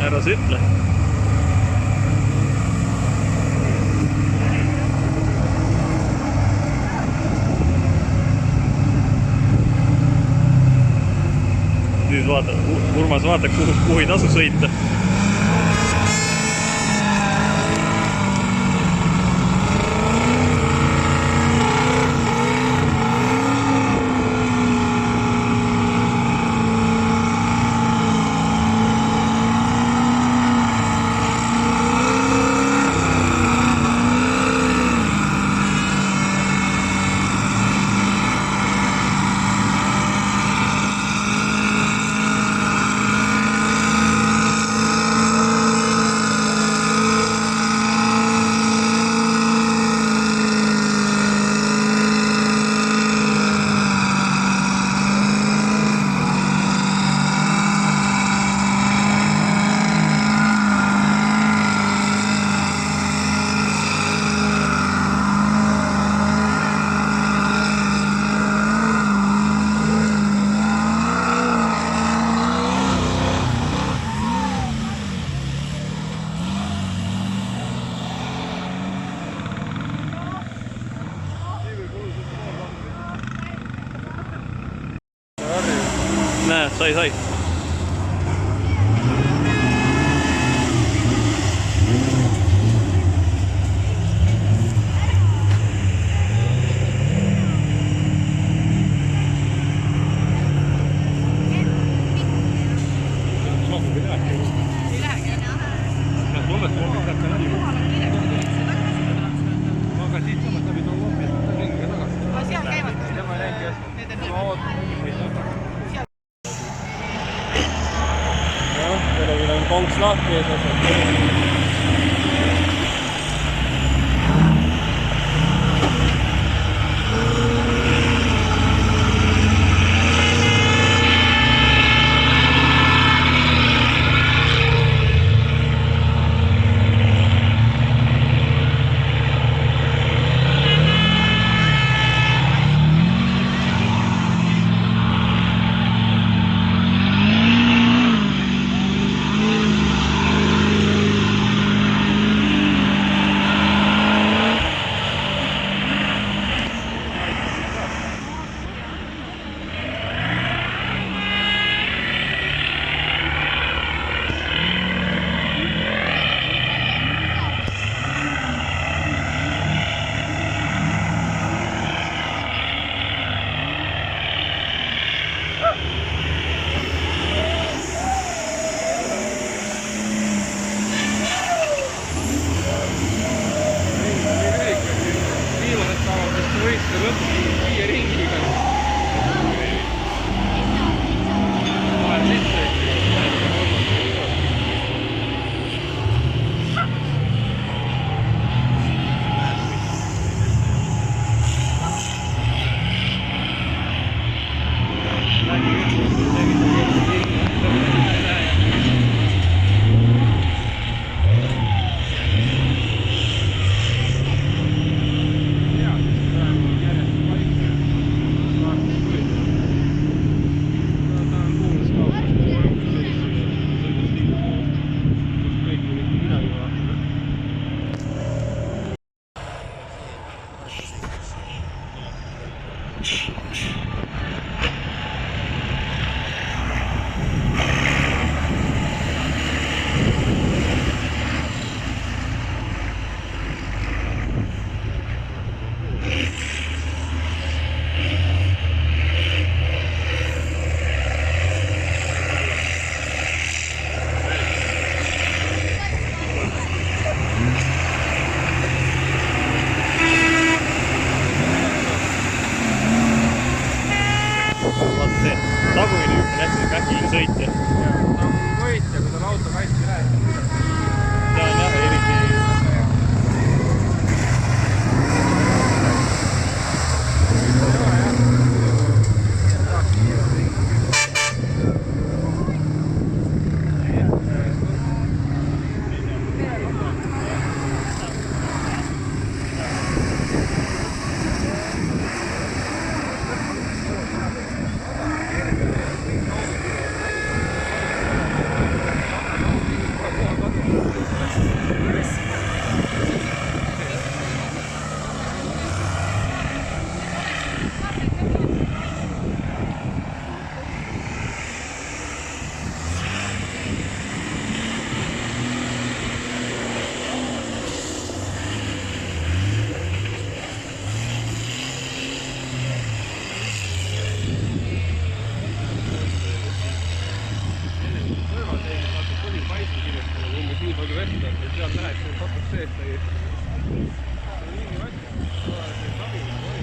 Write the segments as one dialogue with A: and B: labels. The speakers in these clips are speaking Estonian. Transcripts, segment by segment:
A: Ära sa ütle. Nüüd vaata, Urmas vaata, kuhu ei tasu sõita. Näe, sai. Konks lahti ees. tagumine hüppe läks äkiline sõitja.
B: Ta on võitja, kui tal auto kasti läheb.
A: Ta on jah, eriti
B: naisel kindlasti nagu umbes nii palju vett on, et seal läheks see patuk sees täiesti. See on nii väike. See tabi nagu oli.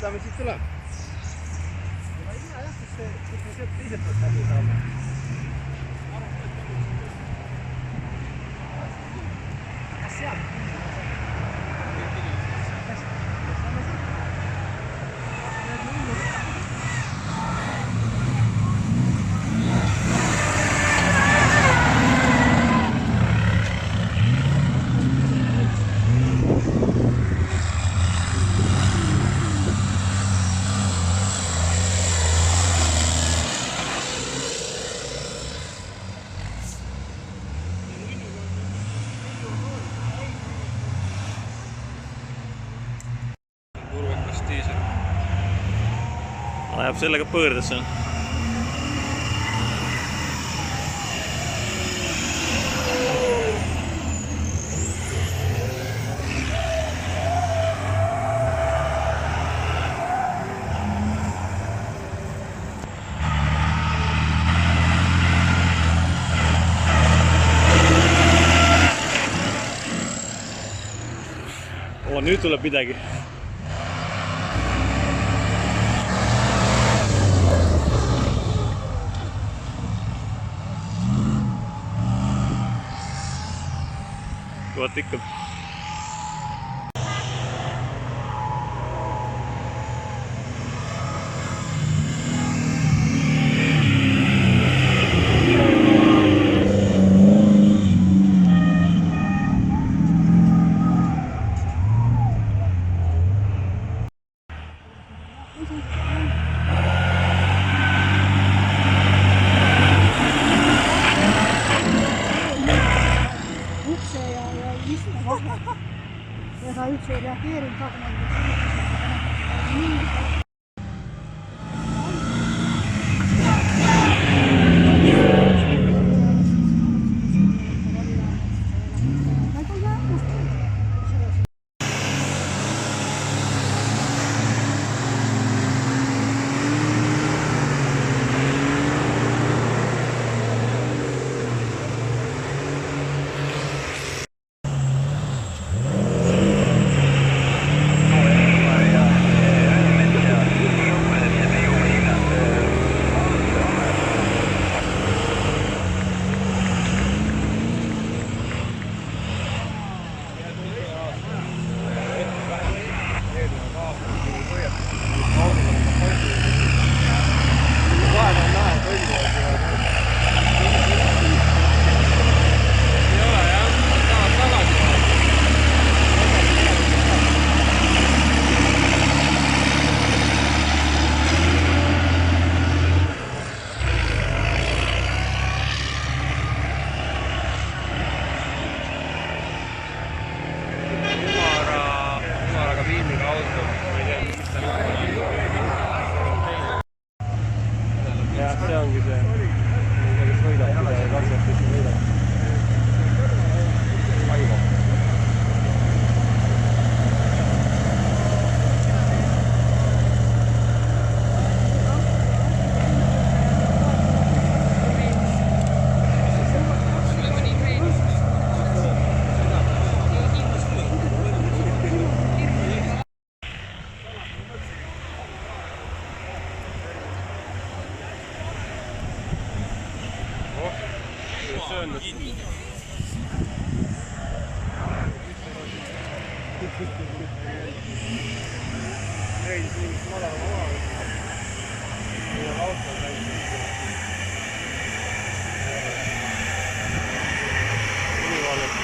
B: Lähme siit üle. Ma ei tea jah, kas me sealt teiselt poolt läbi saame. Kas sealt?
A: Läheb sellega pöördesse. Nüüd tuleb midagi. Kõvat ikka.
C: Ega üldse ei reageerinud ka,
B: Reis mingit madalama maa. Ja auto käib. Ülivaalet.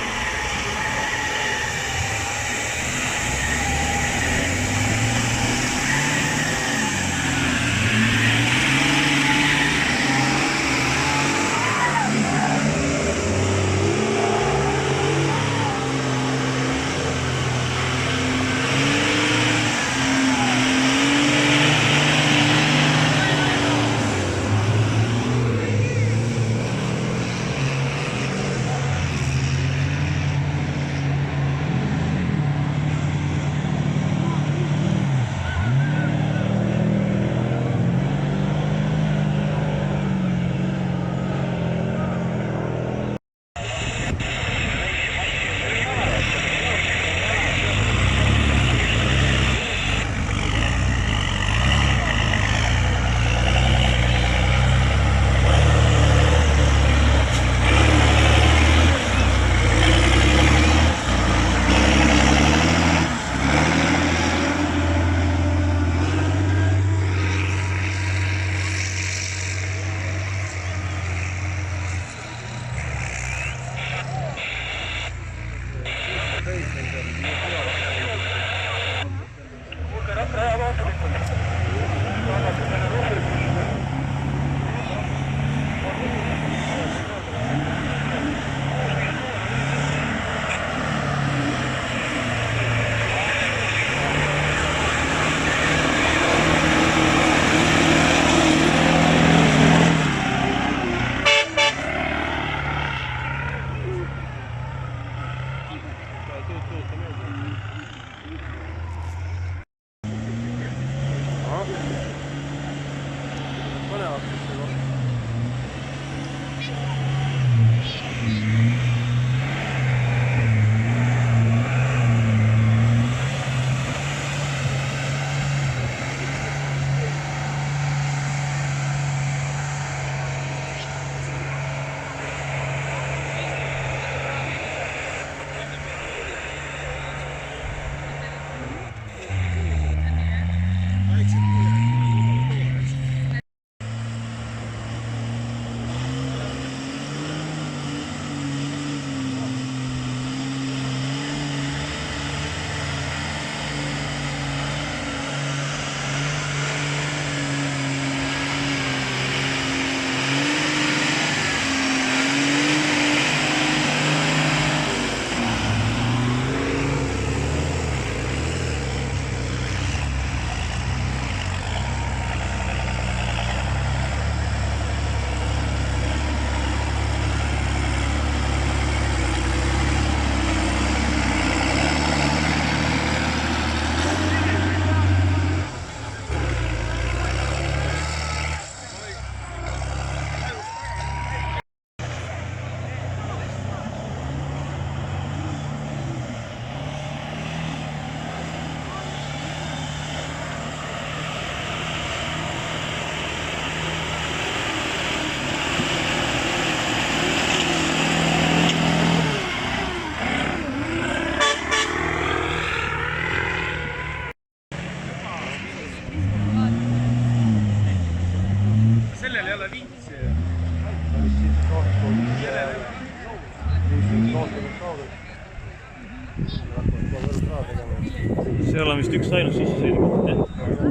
A: seal on vist üks ainus sissesõidukoht, jah?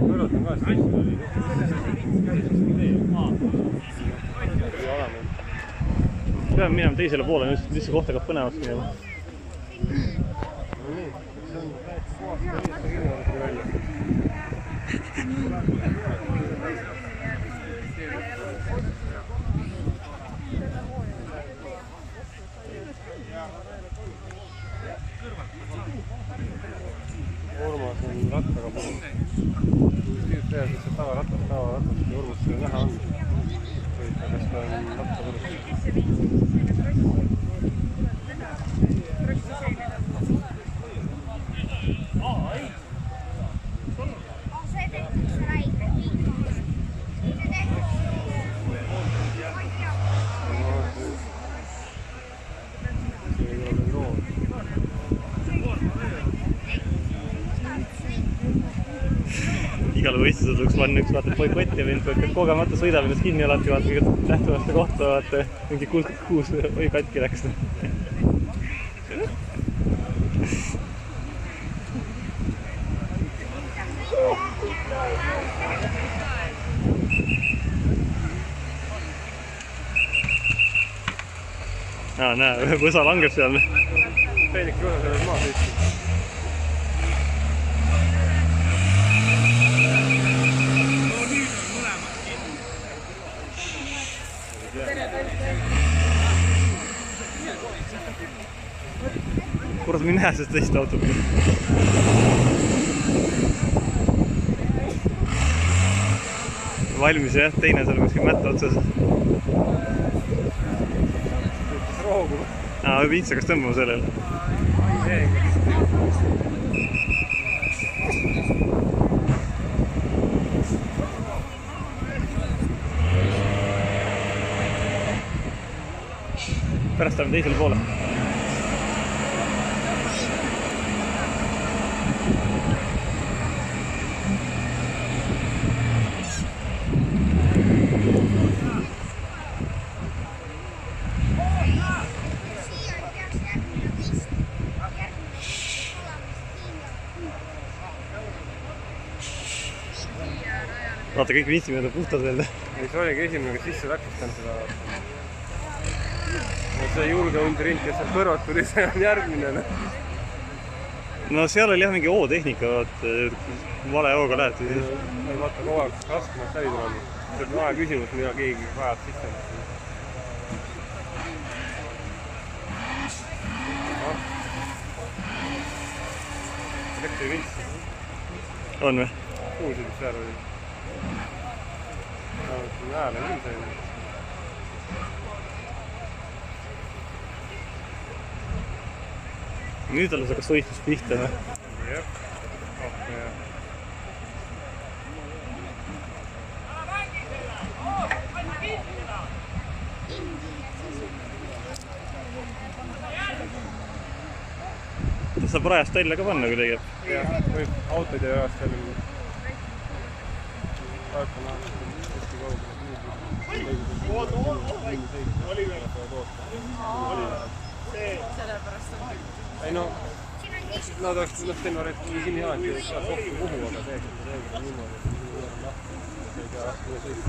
B: Pööratan ka siis.
A: Peame minema teisele poole, mis see kohta hakkab põnevaks minema.
B: No nii, see on täiesti puhast kinnivarasti välja. Urmas on rattaga puhul. Tegelikult see tavarattas ja Urmas seda näha on. Kas ta on ratta võrus?
A: jalgavõistlused võiks panna üks vaata boikott ja mind kogemata sõidab ennast kinni alati vaata kõige tähtsamate kohta vaata mingi kuus või katki läks. Näe, võsa langeb seal.
B: Peenik võsa selles maa sõitnud.
A: Kurat, ma ei näe sellest teist autot. Valmis jah, teine seal kuskil mätta otsas. Viitsa, kas tõmbama sellele? Pärast läheme teisele poole. Vaata, kõik viitsimehed on puhtad veel.
B: Ei, see oligi esimene, kes sisse takistan seda. See julge undirint, kes seal kõrvat tuli, see on järgmine.
A: No seal oli jah mingi O-tehnika, vale O-ga lähed.
B: Ei vaata kogu aeg raskemalt läbi tulema. See on aja küsimus, mida keegi vajab sisse. Elektrivints.
A: On või?
B: Kuulsid, mis seal oli? Hääle küll selline.
A: Nüüd alles hakkas võistlus pihta, või?
B: Jah.
A: Ta saab rajast välja ka panna kuidagi.
B: Jah, võib autoid ja rajast välja minna. Vaatame hästi kaugele. Ei no, nad oleks teine variant kinni jaanti, et saab kokku kuhu, aga tegelikult on niimoodi, et nii on lahti. See ei tea lahti sõita.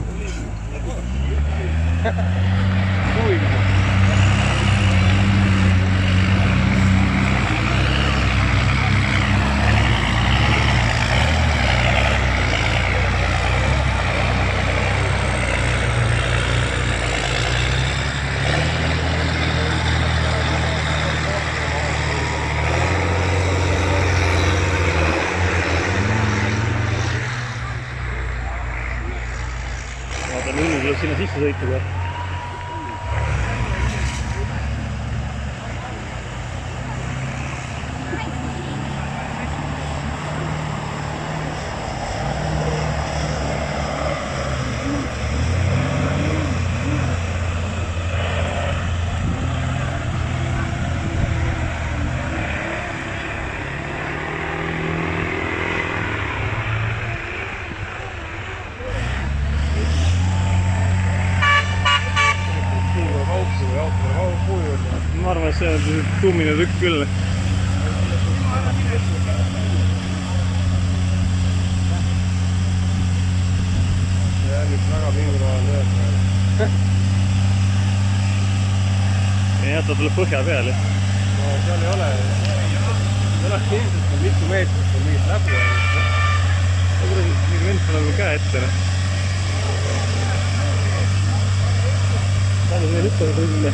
B: Kuigi.
A: Sinna sisse sõita ka. Ma arvan, et see on tummine tükk küll.
B: Ja nüüd väga pingurva on tööd.
A: Ja ta tuleb põhja peal.
B: No seal ei ole. Seal on ilmselt mitu meetrit on mingit läbi.
A: Mingi vend tuleb käe ette. Palju meil ütleme tõsile.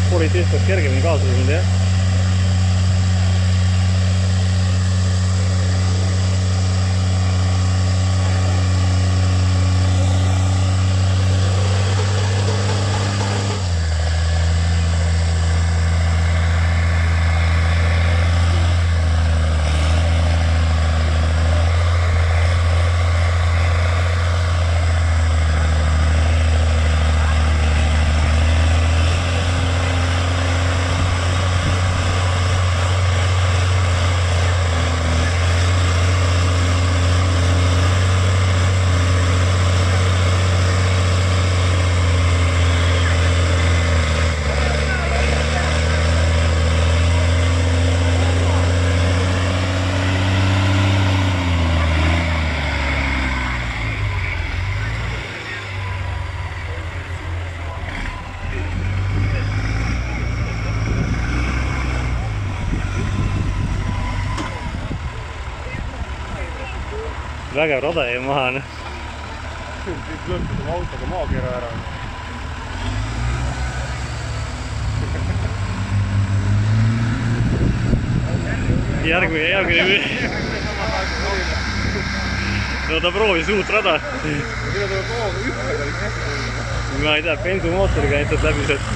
A: Politseist peaks kergemini kaasa tulnud, jah? vägev rada jäi maha.
B: Lõpuks oma autoga maakera ära.
A: Järgmine. No ta proovis uut rada.
B: Sina tuleb hooga ühtega.
A: Ma ei tea, bensumootoriga näitad läbi sealt.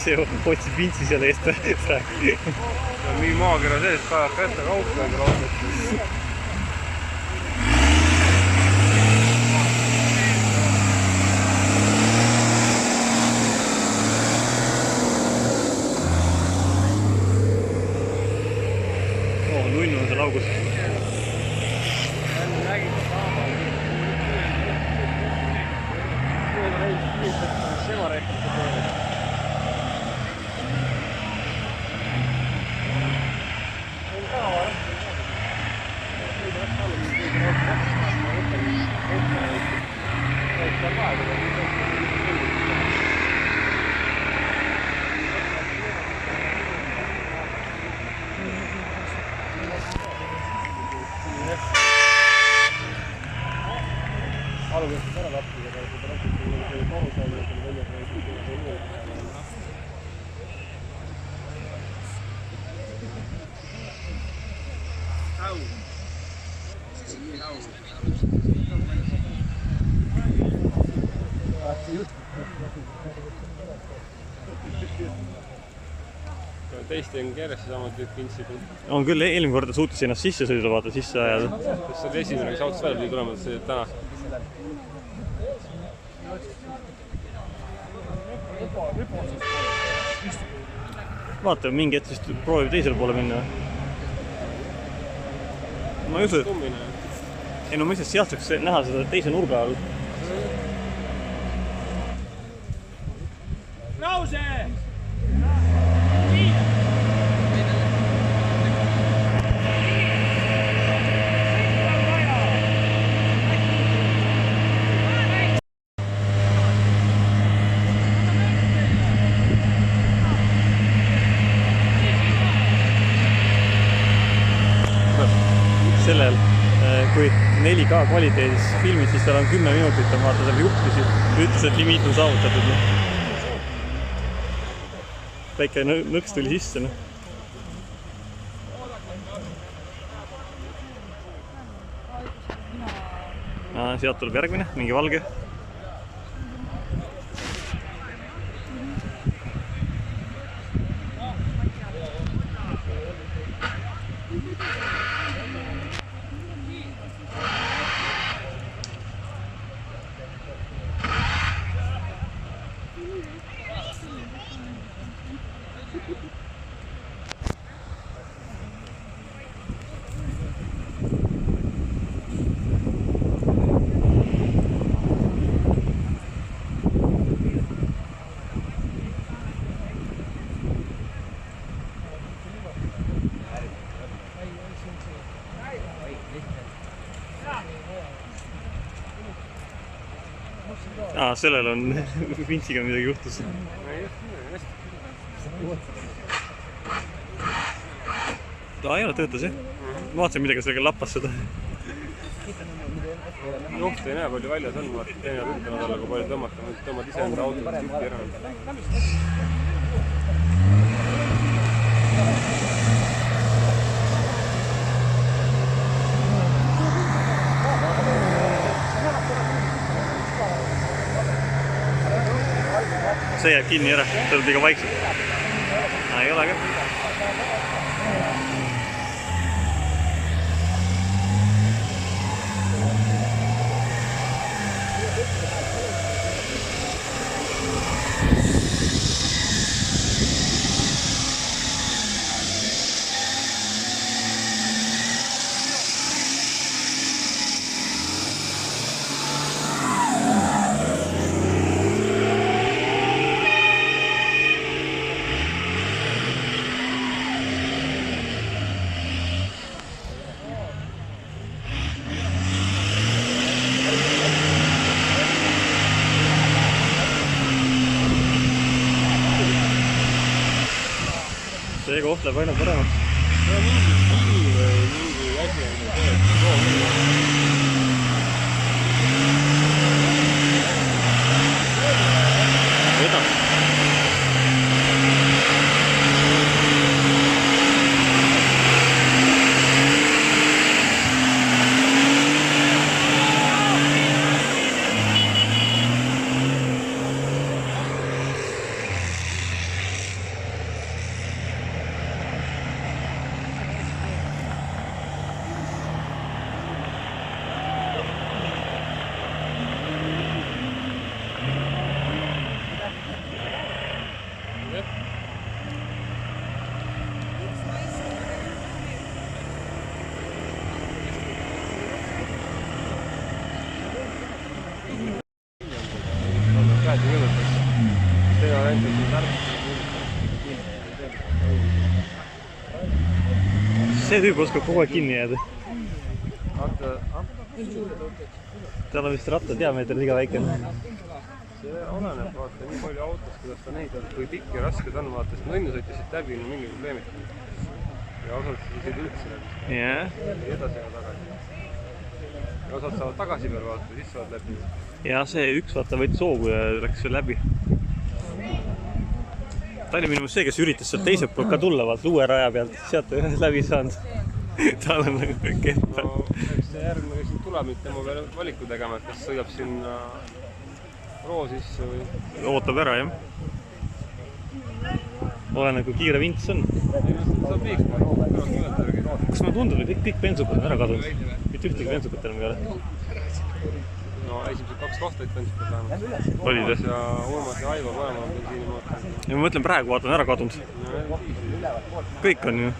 A: See otsib vintsi seal eest.
B: Nii maakera sees kajab kätte kaupa endal autot.
A: Nunnu on seal augus.
B: Sema rääkis seda. Aluvõttes ära lapsida, aga seda lapsida koru saada ja selle välja teiste on keeresse sama tüüp pintsid.
A: On küll, eelmine korda suutis ennast sisse sõida, vaata sisse ajada.
B: Kas see oli esimene, kes autost välja pidi tulema, et see täna?
A: Vaata, mingi hetk siis proovib teisele poole minna. Ma ei usu, et... Ei no ma lihtsalt sealt saaks näha seda teise nurga all.
D: Rause!
A: Sellel, kui 4K kvaliteedis filmid, siis tal on 10 minutit on vaata seal juhtlisi. Ütles, et limiit on saavutatud. Väike nõks tuli sisse. Sealt tuleb järgmine, mingi valge. Sellel on vintsiga midagi juhtus. Ta ei ole töötas, jah? Ma vaatasin midagi sellega lappas seda.
B: Juht ei näe palju väljas on, vaata teine ütlevad alla, kui palju tõmmata. Tõmmad ise enda autod tükki ära.
A: See jääb kinni ära, see tuleb liiga vaikselt. Ei ole ka. koht läheb aina paremaks.
B: No mingi asi on see,
A: Veda. See tüüp oskab kogu aeg kinni jääda. Tal on vist ratta diameeter liiga väike.
B: See oleneb, vaata, nii palju autost, kuidas ta neid on, kui pikk ja raske ta on, vaata, sest õnne sõitisid läbi, no mingi probleemid. Ja osad sõitsid üldse läbi. Edasi ja tagasi. Ja osad saavad tagasi peal, vaata, siis saavad läbi.
A: Ja see üks vaata võttis hoogu ja läks veel läbi. Ta oli minu see, kes üritas sealt teiselt poolt ka tulla, vaata uue raja pealt, sealt läbi saanud. Ta on nagu kehv.
B: No, eks see järgmine, kes siin tuleb, nüüd tema peale valiku tegema, et kas sõidab sinna roo sisse või...
A: Ootab ära, jah. Olen kui kiire vints on.
B: Saab liikma, kõrvast mõelda järgi.
A: Kas ma tundub, et kõik bensukad on ära kadunud? Mitte ühtegi bensukat enam ei ole.
B: No esimesed 2 kohtaid bensukat vähemalt.
A: Olid jah?
B: Ja Urmas ja Aivo parema bensiini mootor.
A: Ja ma mõtlen praegu, vaata on ära kadunud. Kõik on ju.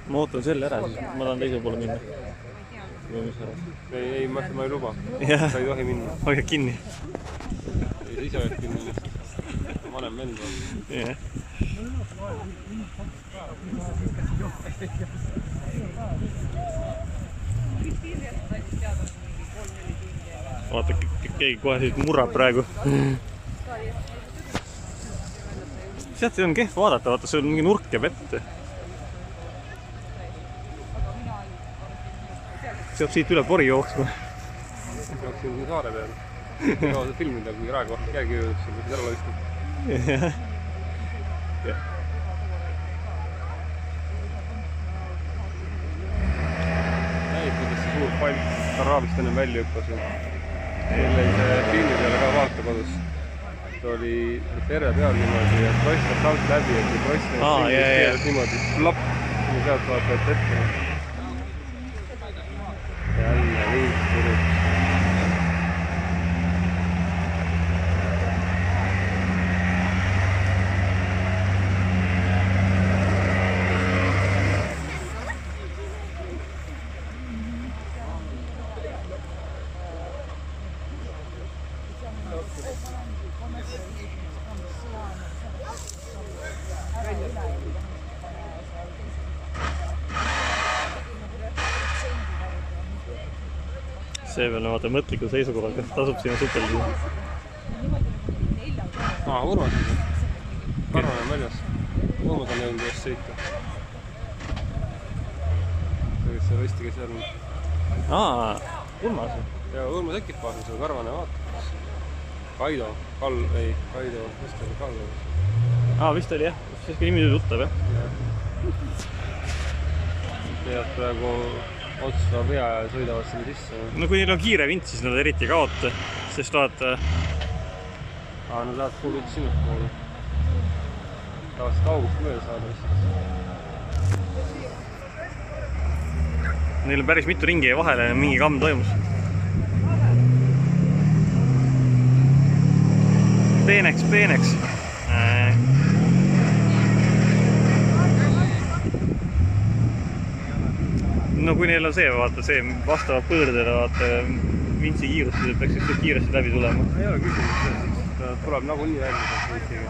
A: Ma ootan selle ära, siis ma tahan teise poole minna.
B: Ei, ma ei luba. Sa ei tohi minna.
A: Hoiad kinni.
B: Ei, sa ise hoiad kinni. Vanem vend on.
A: Jah. Vaata, keegi kohe siit murrab praegu. Sealt on kehv vaadata, vaata, see on mingi nurk ja vett. Sealt siit üle pori jooksma.
B: Peaks siin saare peal. Kaasa filmida, kui raekoht keegi jõudub siin, mis ära loistub. Näid, kuidas see suur pall Araabist ennem välja hüppas. Jälle see filmi peale ka vaata kodus. Ta oli pere peal niimoodi ja kross läks alt läbi, et kui kross läks niimoodi plapp, ja sealt vaatavad ette. Jälle viis turud.
A: See peal on vaata mõtlikul seisukohal, kas tasub sinna sutelda.
B: Urmas. Karvane on väljas. Urmas on jõudnud ühes sõita. See võsti käis järgmine.
A: Urmas.
B: Ja Urmas ekipaaž on see Karvane vaatab. Kaido. Kaido. Vist oli Kallo.
A: Vist oli jah. Siis ka nimi tuli tuttav jah.
B: Tead praegu otsa pea ja sõidavad sinna sisse.
A: No kui neil on kiire vint, siis nad eriti kaota. Sest vaata...
B: Nad lähevad kuul üldse sinust poole. Tahavad august mööda saada lihtsalt.
A: Neil on päris mitu ringi vahele ja mingi kamm toimus. Peeneks. No kui neil on see, vaata, see vastava põõrdele, vaata, vintsi kiirust, siis peaks üks kiiresti läbi tulema.
B: Ei ole küsimus, ta tuleb nagunii välja vintsiga.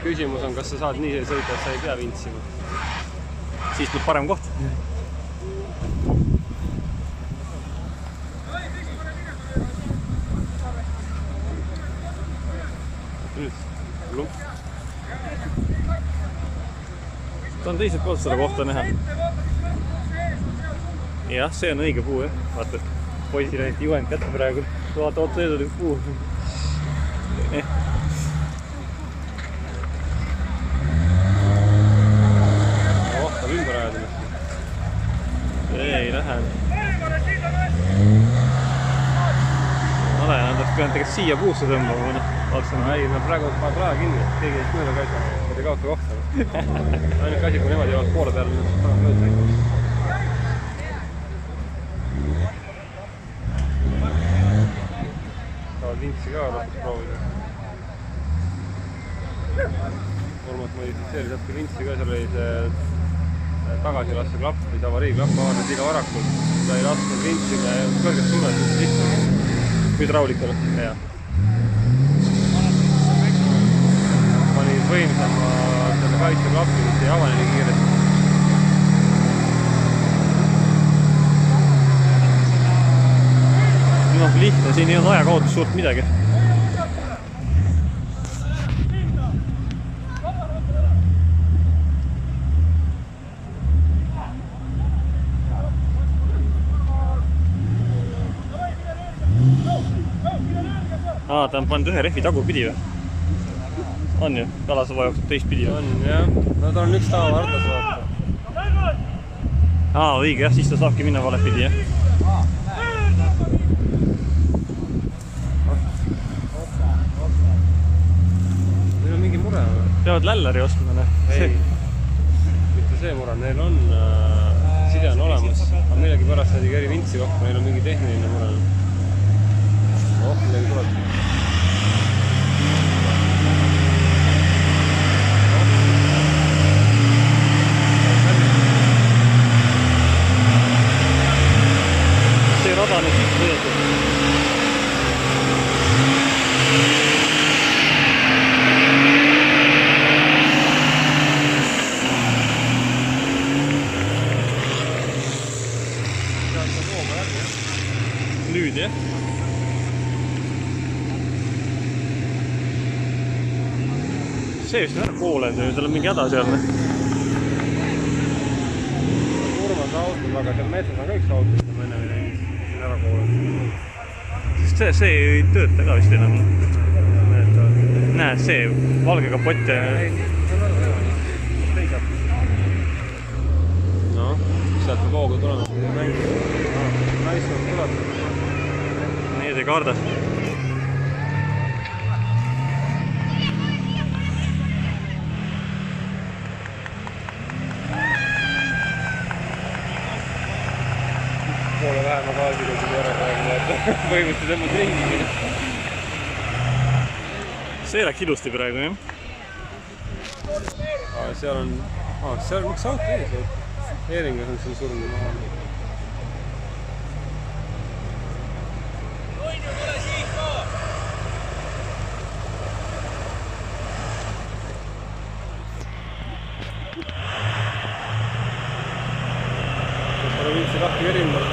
B: Küsimus on, kas sa saad nii sõita, et sa ei pea vintsima.
A: Siis tuleb parem koht.
B: nüüd lump.
A: Tahan teiselt poolt seda kohta näha. Jah, see on õige puu, jah. Vaata, poisil ainult juhend kätte praegu. Vaata, oota, see oli puu.
B: Tahab ümber ajada.
A: Ei lähe. Ma lähen, nad pean tegelikult siia puusse tõmbama.
B: Ei, ma praegu panen raha kinni, et keegi eest mööda ka ei saa. Nad ei kaota kohta. Ainuke asi, kui nemad jõuavad poole peale, siis panen mööda sain. Tahavad vintsi ka lõpuks proovida. Urmas modifitseeris jätke vintsi ka, seal oli see tagasilasse klapp, või see avariiklapp avanes iga varakult. Ta ei lasknud vintsi kõrgest suunas sisse.
A: Hüdraulikale.
B: Jah. Pani võimsama selle kaitseklappi, mis ei avane nii kiiresti.
A: Noh, lihtne, siin ei ole ajakaotus suurt midagi. Ta on pannud ühe rehvi tagurpidi või? On ju? Kalasava jookseb teistpidi või?
B: On, jah. No ta on üks taava hartas, vaata.
A: Õige, jah, siis ta saabki minna valepidi, jah.
B: Neil on mingi mure või?
A: Peavad lällari ostma, ne?
B: Ei, mitte see mure. Neil on side on olemas, aga millegi pärast saadi eri vintsi kokku, neil on mingi tehniline mure. Midagi tuleb.
A: See rada nüüd siis võetud. Nüüd, jah? See vist on ära koolen, tal on mingi häda seal.
B: Urmas autod, aga seal metsas on ka üks auto, mis on enne või ära koolen.
A: Sest see ei tööta ka vist enam. Näed, see valge kapott ja...
B: Noh, sealt on voogu tulemas, kui ei mängi. Naised tuleb.
A: Need ei karda. Poole vähema gaasiga kui ära praegu, põhimõtteliselt tõmbad ringi. See läks ilusti praegu, jah? Seal on... seal on üks auto ees, Eeringas on siin surnud maha. Kas on üldse lahti Eeringas?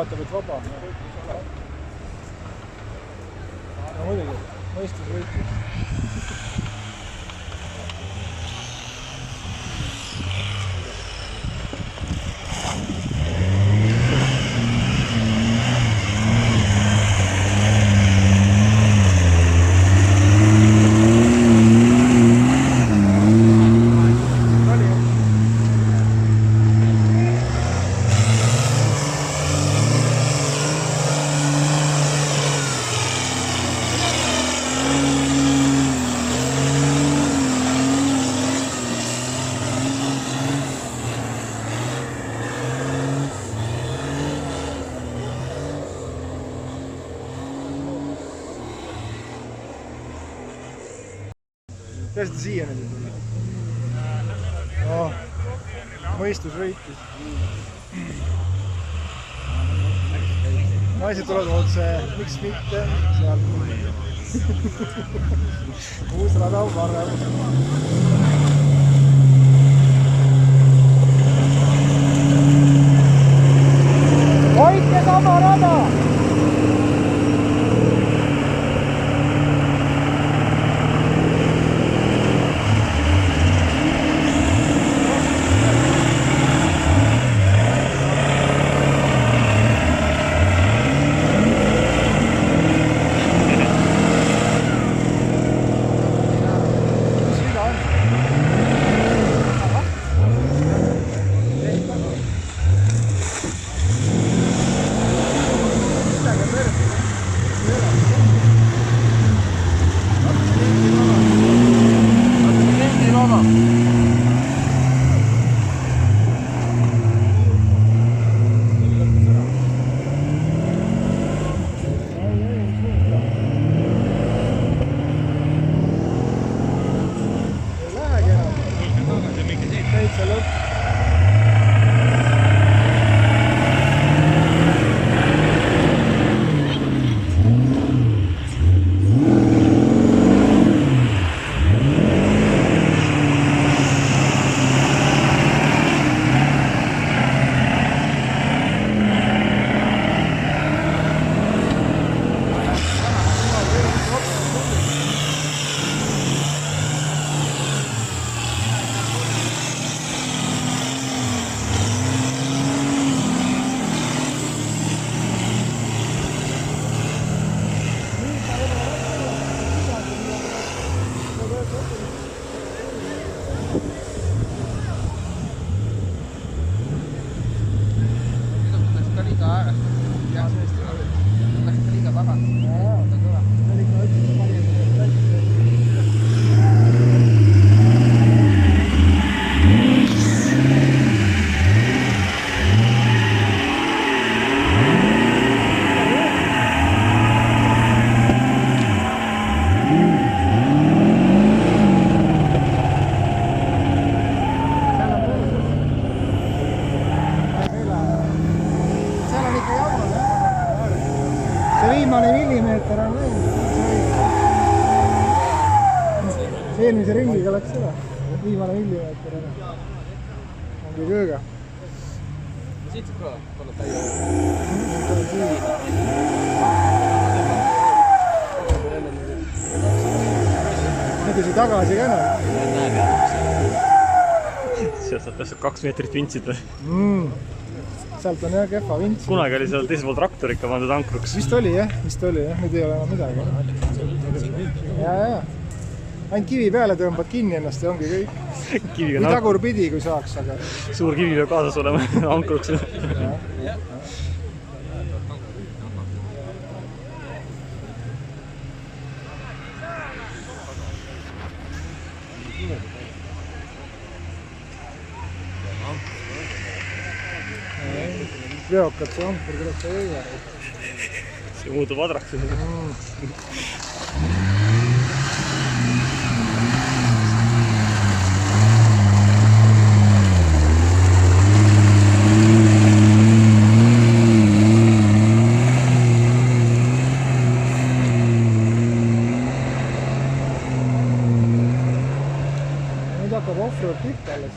D: vaatab, et vaba. No muidugi, mõistus võitlus. Kuidas ta siia nüüd tuli? Oh, mõistus võitis. Naised tulevad otse, miks mitte seal. Uus rada on varem. Hoidke sama rada! viimane millimeeter on veel. Eelmise ringiga läks seda. Viimane millimeeter on. Ongi kööga.
B: Siit saab ka panna täie.
D: Mõtlesin tagasi ka enam.
A: Sealt saab täpselt 2 meetrit vintsida.
D: Sealt on jah kehva vints.
A: Kunagi oli seal teisel pool traktor ikka pandud ankruks.
D: Vist oli jah, nüüd ei ole enam midagi. Jaa. Ainult kivi peale tõmbad kinni ennast ja ongi kõik. Või tagurpidi, kui saaks, aga...
A: Suur kivi peab kaasas olema ankruks.
D: Veokad see ankur, kuidas see ei ole.
A: See muutub adraks.
D: Nüüd hakkab offroad pihta alles.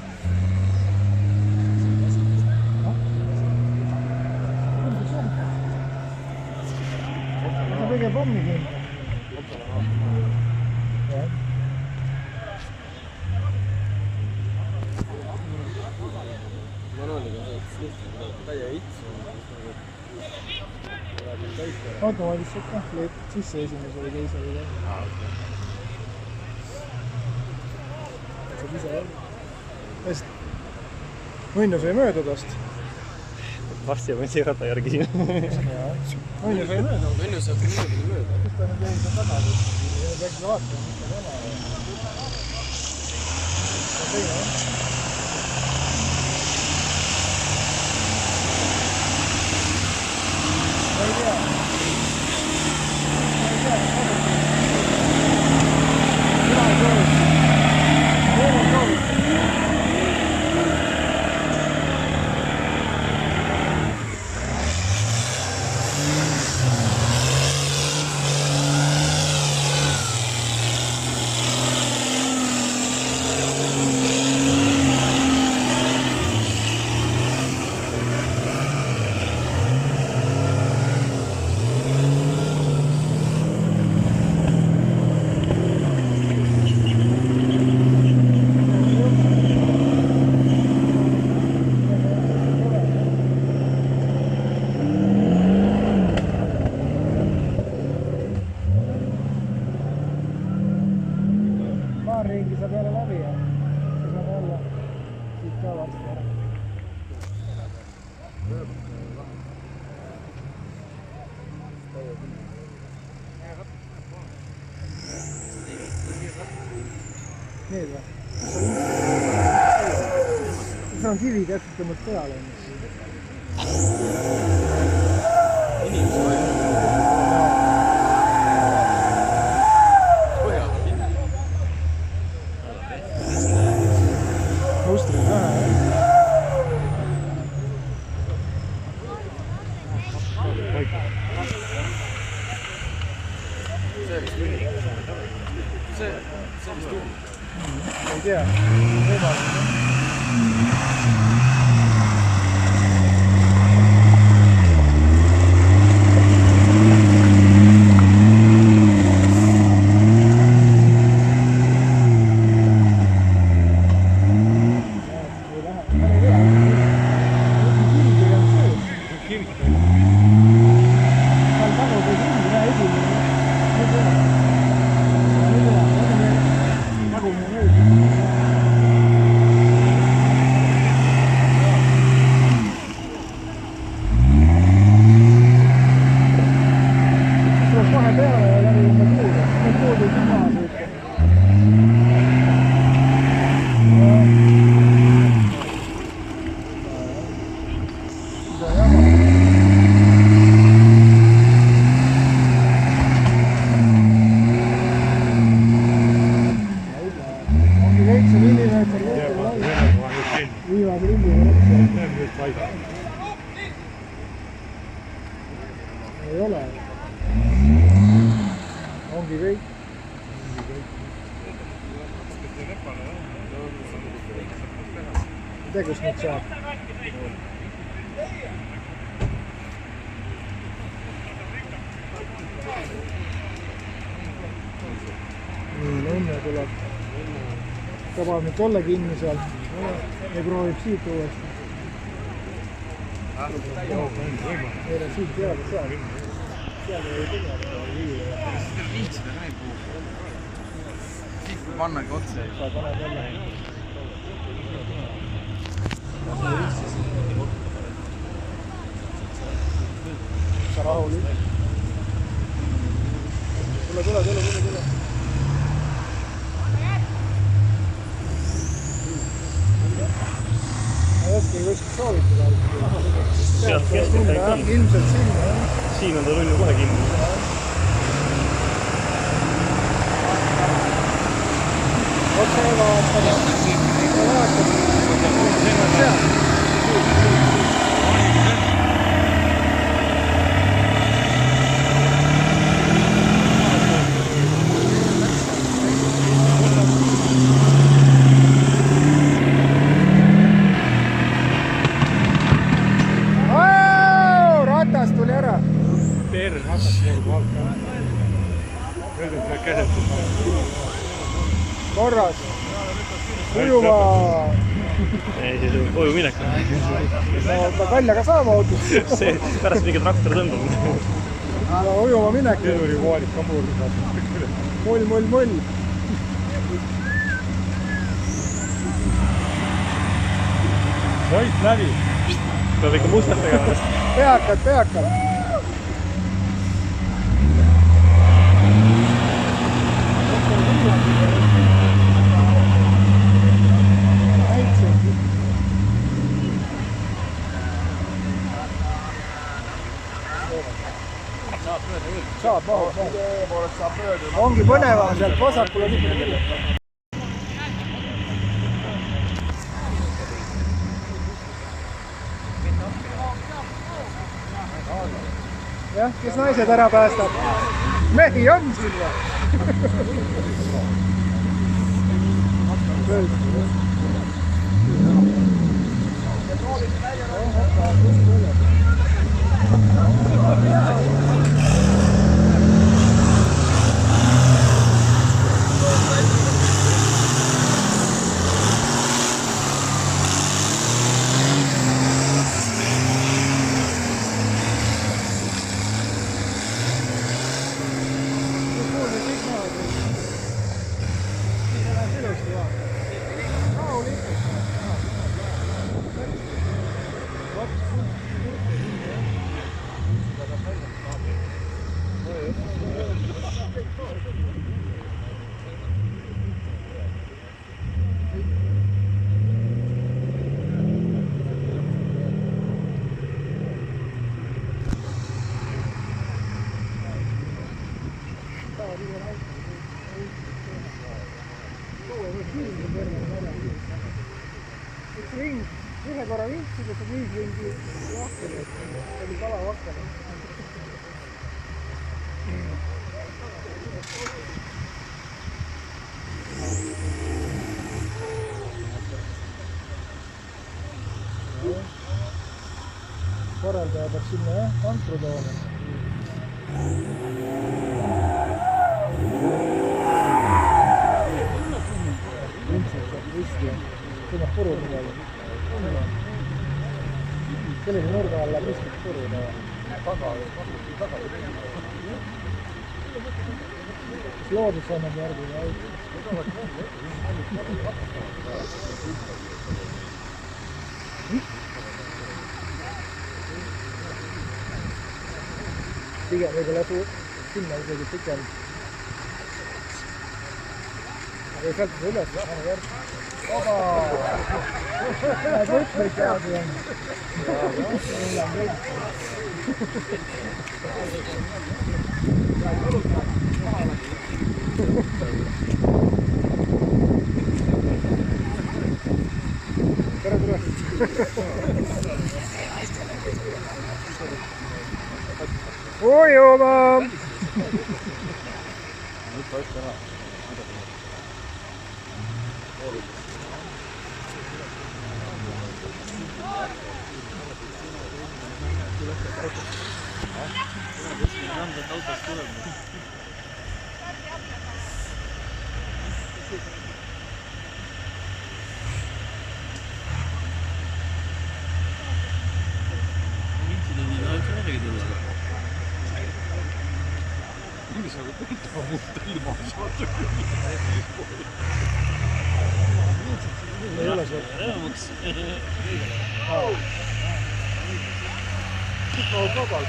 D: Kõige pommi kinni. Automaadist saab ka leetud sisse esimese või teise või jah. Saab ise jälle. Mõnnu sai mööda tast.
A: Varsti võin seirata järgi siin.
D: Mõnnu sai mööda.
B: Mõnnu saab mööda.
D: Kus ta nüüd jäi seal tagasi? Peaks vaatama, mis ta tema. See teine on. Ma ei tea. Mina ei soovi. Mul on soovi. Ringi saab jälle läbi ja siis on jälle siit ka varsti ära. Need või? See on kivi täpselt tõmmad peale. Mustrid vähe, jah.
B: See vist tuum.
D: Ei tea, võimalik. Ei ole. ongi kõik. ei tea, kus nüüd saab. nii, Nõmme tuleb. Tabab nüüd tolle kinni seal. Ja proovib siit uuesti. Meil on siit teada seal. Seal ei tegema.
E: Viitsida ka ei puhu. Siit võib pannagi otsa.
D: Sa paned jälle. Sa rahulik. Tule. Ma ei oska kuskilt soovitada.
A: Sealt keskelt
D: ilmselt sinna, jah.
A: Siin on ta runnu kohe kinni.
D: Otse vaatada. Seal. Ratas tuli ära. Korras. Ujuva.
A: Ei, siis on koju minek.
D: Ta kaljaga saama autos.
A: See pärast mingi traktor tõmbab.
D: Ujuva minek.
B: Tuli vaadik ka puurda.
D: Mull.
B: Soit läbi.
A: Peab ikka mustad tegema.
D: Peakad. Saab maha. Ongi põnevam sealt vasakule. Jah, kes naised ära päästab? Mehi on siin või? Üks ring, ühe korra viitsiga, see viisringi lahkele, oli kala vakkele. Korraldaja peaks sinna ankru tooma. Ilmselt saab risti sinna puru midagi. Sellise nurga alla riskib puru taha. Kas loodus annab järgi või? Pigem võib-olla sinna isegi pikem. Aga ei sealt üles, anna järgi. Vaba! Näed võtmeid käadi on. Tere, tule! ujuma! Ei ole see. Vabalt.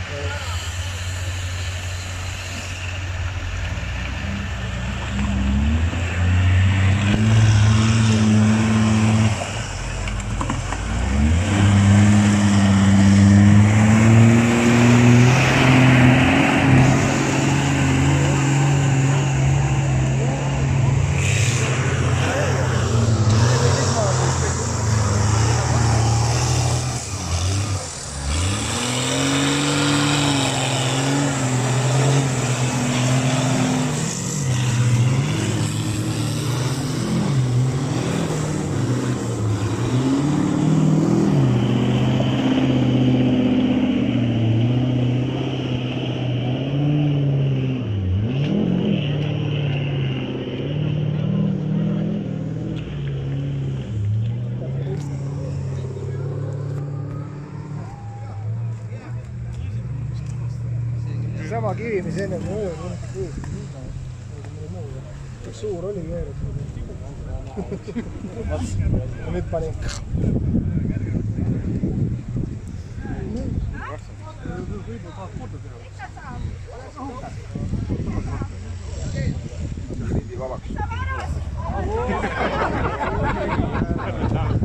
D: Sama kivi, mis enne muu üks suur oli keerutud. Nüüd panin.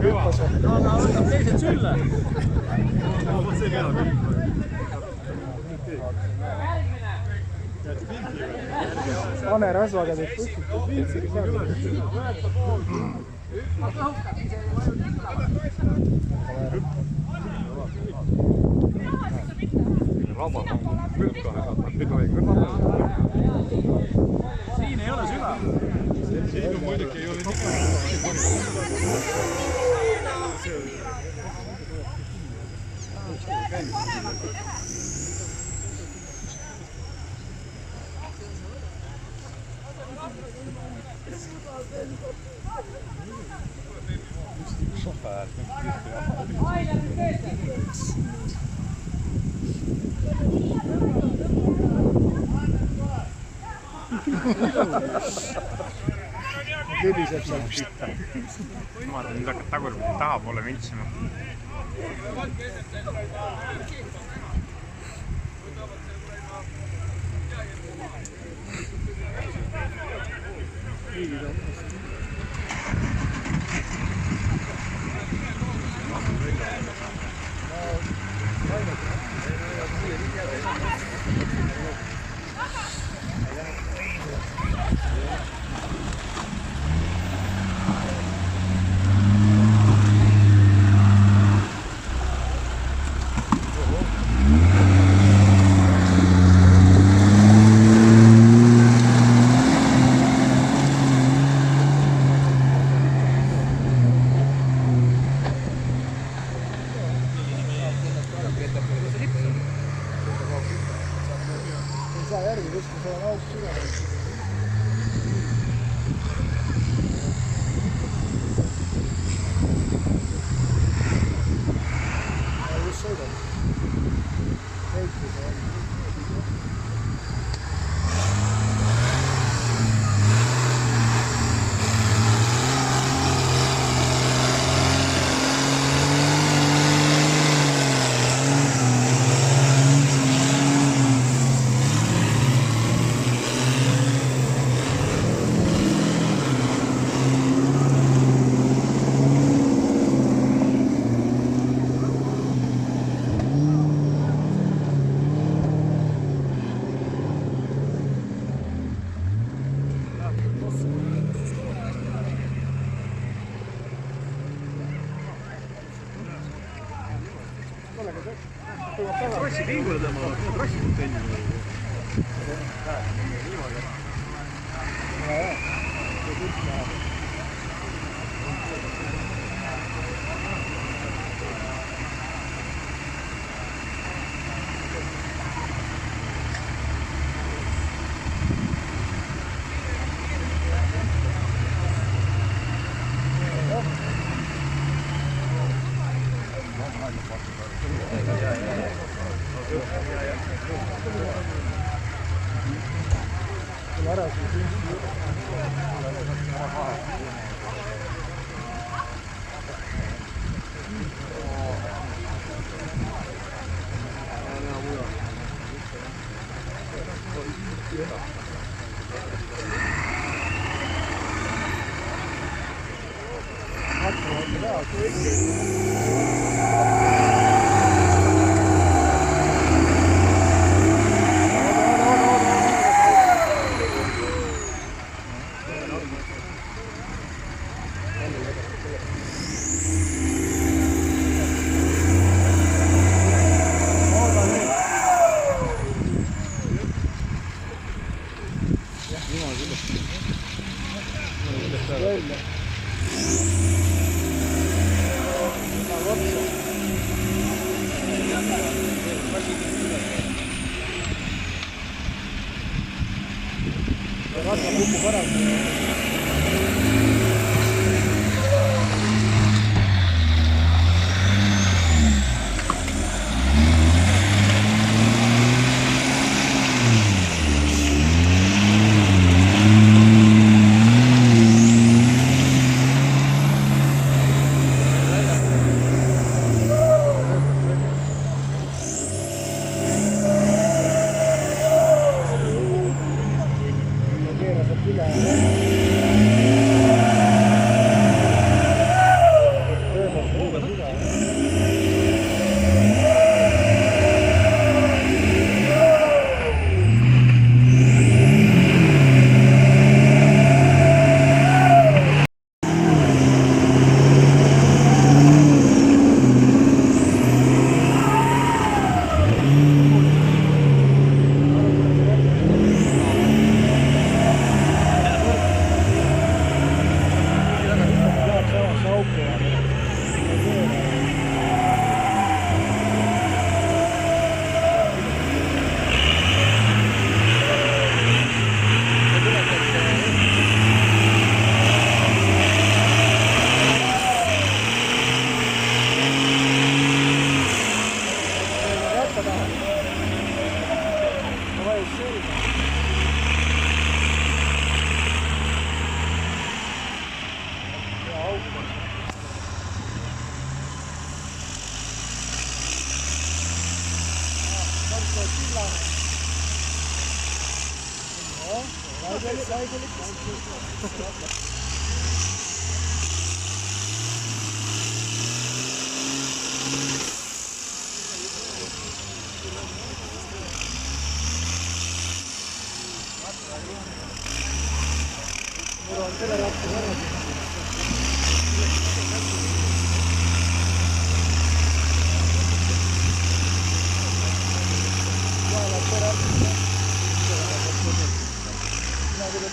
A: Võtab teised sülle.
D: Pane rasvaga teid putsitud piltsiga saada.
A: Siin ei ole süga. Siin on muidugi ei ole nii.
D: Libiseb seal.
E: Ma arvan, nüüd hakkad tagurpidi tahapoole vintsima.
D: Saa järgi kuskil, see on auk sügavalt. Just sõidab. Heitli see on.
E: bussi pingule tõmbama, rassitud kõnnima.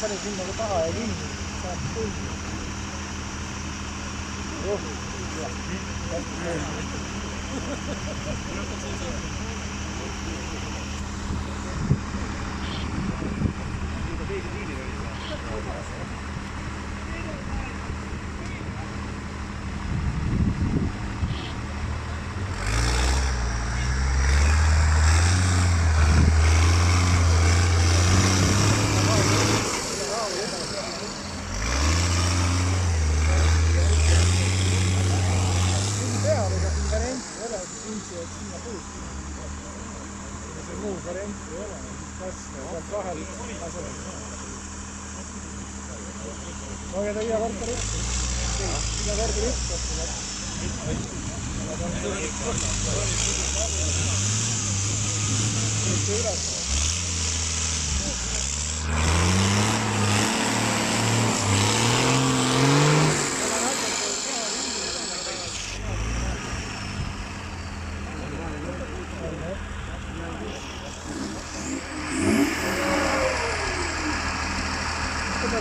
D: Panin sinna taha ja kinni, saab tulnud.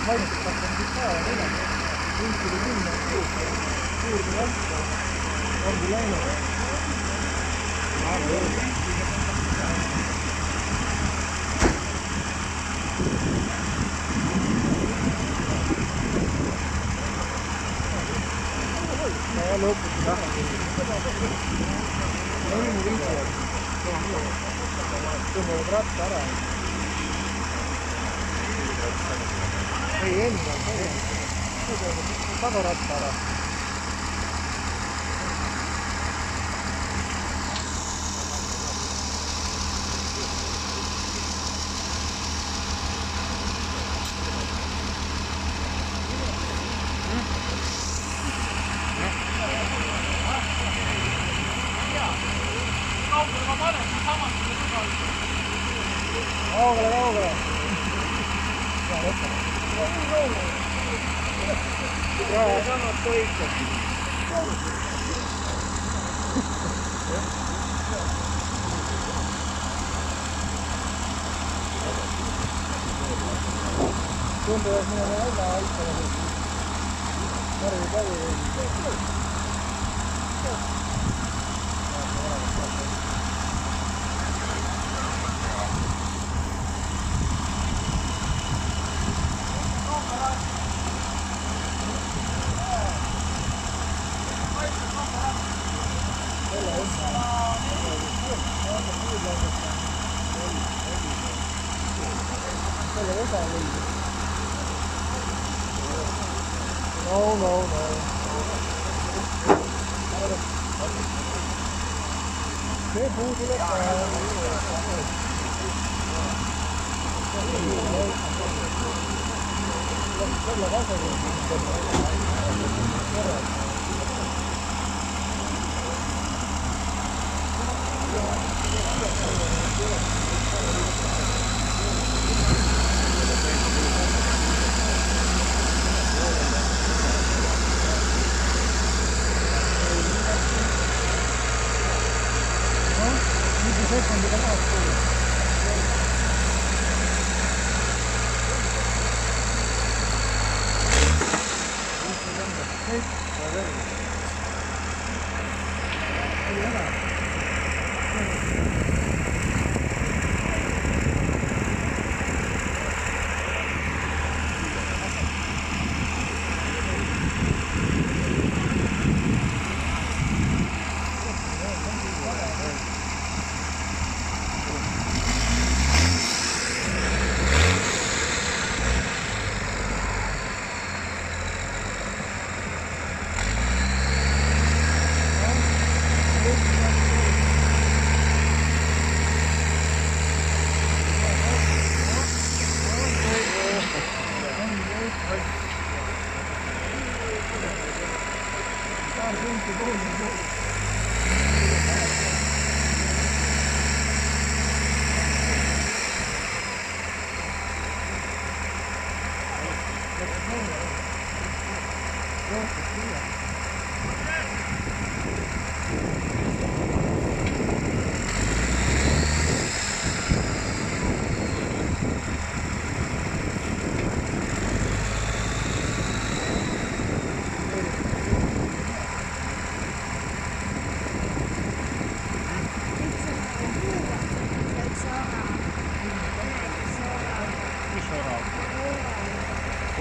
D: vaikselt hakkan siit ka minema. Tuli minna, suurde vastu. Ongi läinud. Ja lõpuks tagasi. Mõni viitsivad. Tõmbavad ratta ära. Ei, enda. Tagaratta ära. Kaugele. Ja sanot toikka. Tuntuu, että minä olen aina aikaa. Tarvii paljon. No. See puu tuleb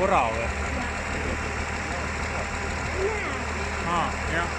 A: Orav või? Jah.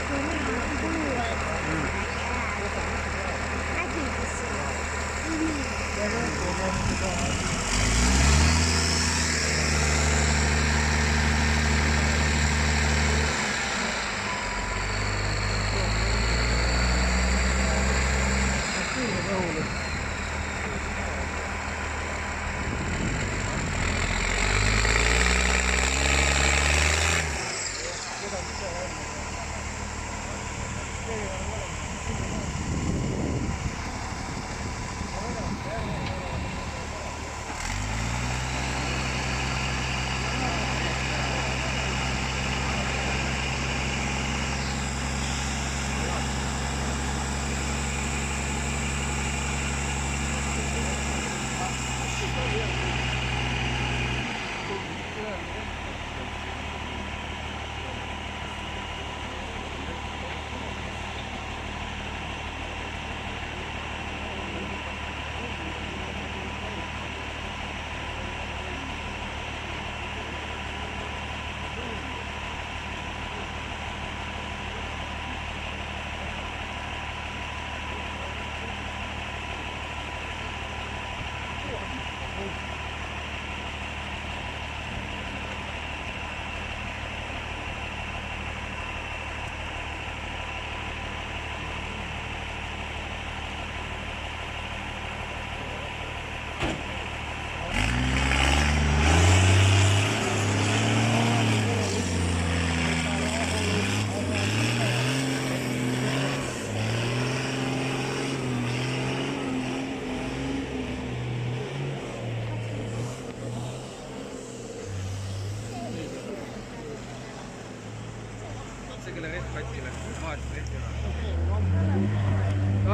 E: Lätile, vaatasin Läti ära.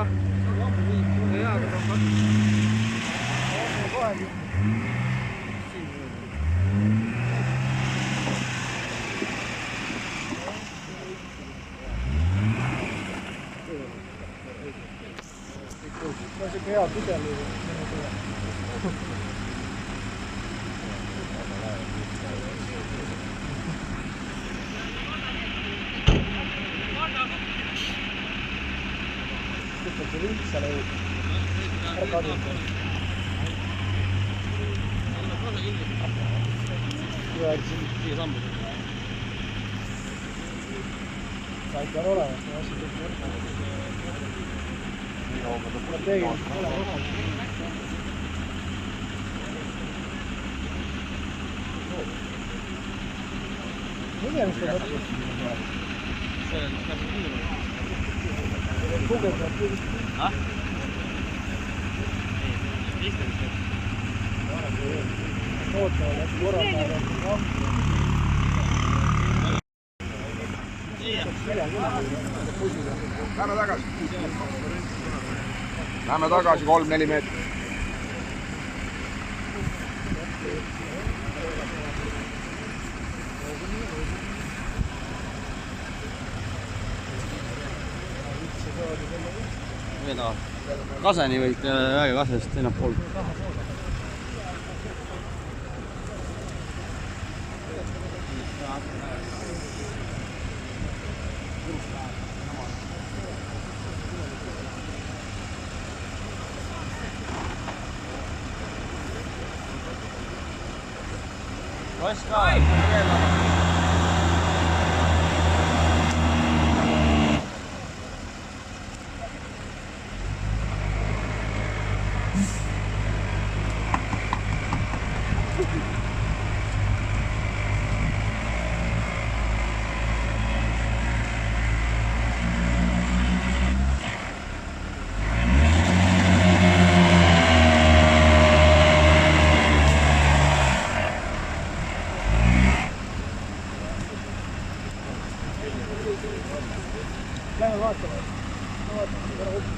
B: Ah, hea, aga ta on
D: kohe see on siuke hea pudel ju. Küttel see link seal ei ära kadunud.
E: Siia sammu.
D: Said peal olemas, ma asja kõik võrda. Strateegiliselt pole osa. Minemist on mõttes.
E: See on nagu kiirus.
D: Kugeldab küll.
E: Ah? Ei, istungi.
D: Ootavad, et korraldavad.
F: Lähme tagasi. Lähme tagasi 3-4 meetrit.
E: Kaseni võid väga kasest ennappool. Ross ka.
D: Lähme vaatame. Vaatame, ära uppi.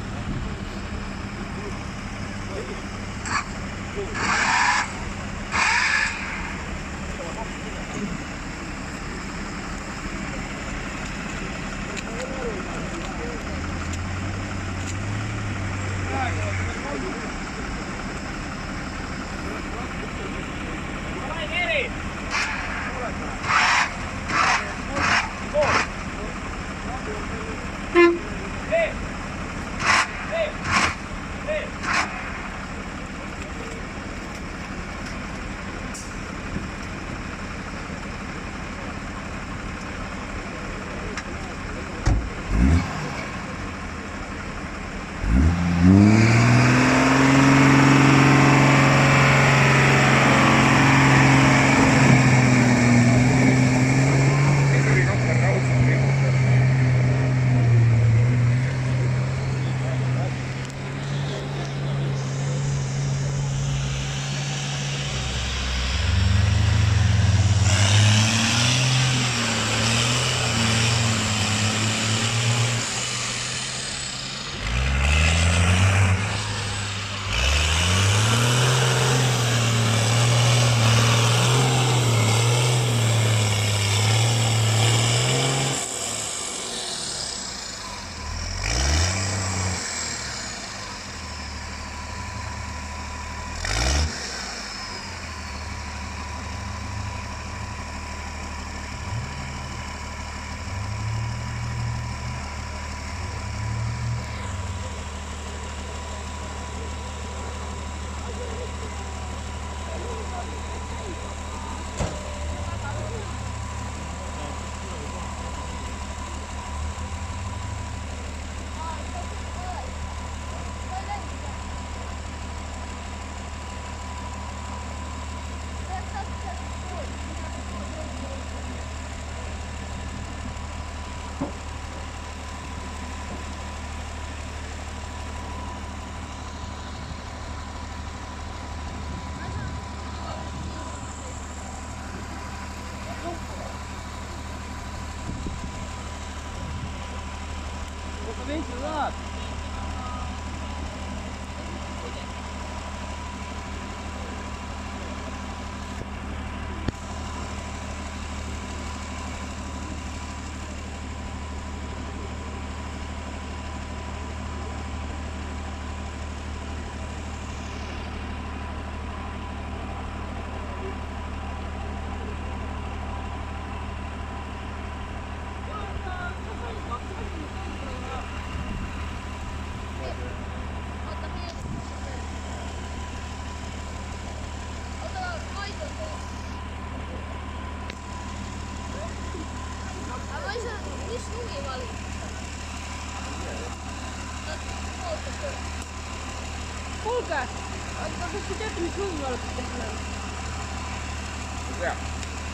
A: Ta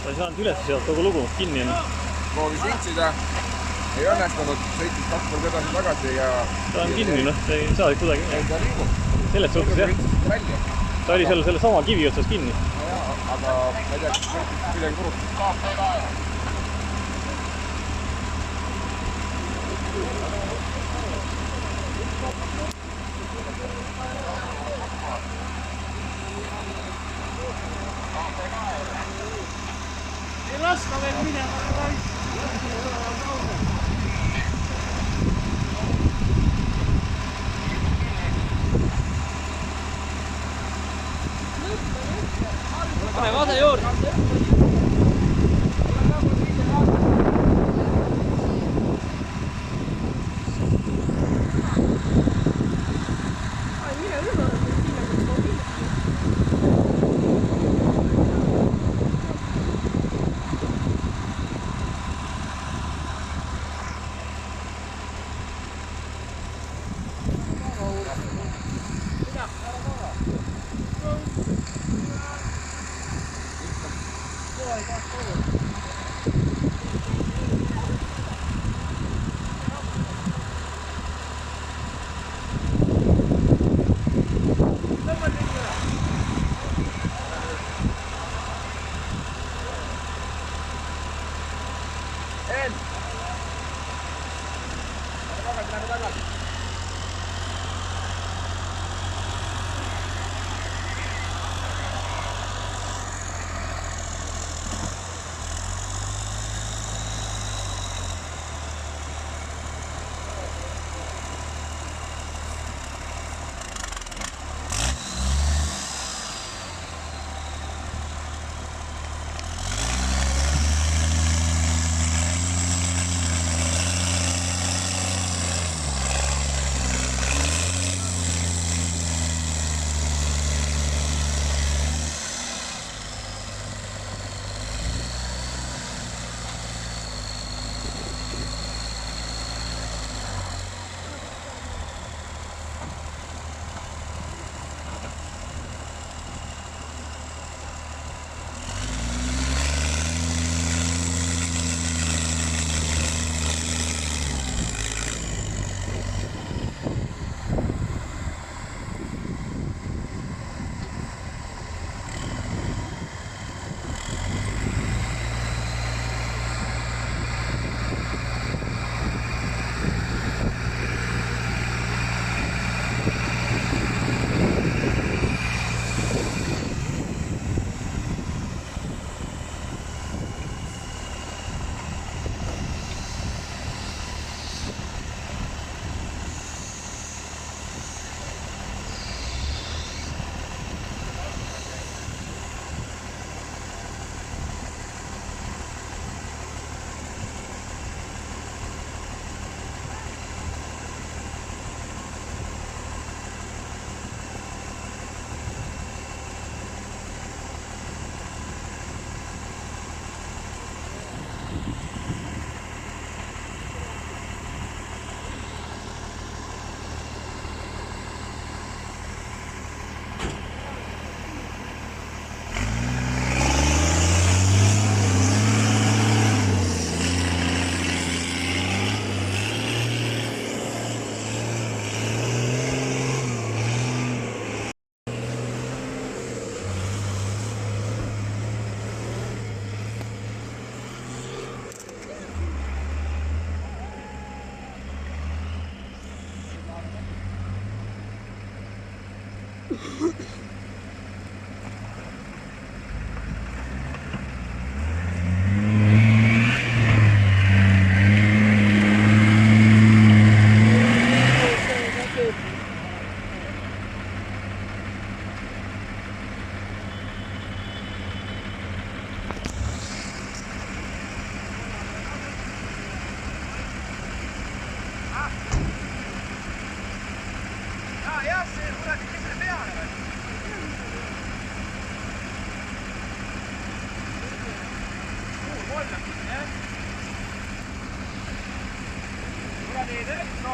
A: ei saanud üles sealt kogu lugu, kinni on.
F: proovis vintsida, ei õnnestunud, sõitis 2 korda edasi-tagasi ja...
A: Ta on kinni, noh, ta ei saa kuidagi.
F: Ta liigub.
A: Selles suhtes, jah. Ta oli selle sama kivi otsas kinni.
F: Aga ma ei tea, kas sõitis midagi kurustas.
C: Ei lasta veel minema.
E: Pane vaade juurde.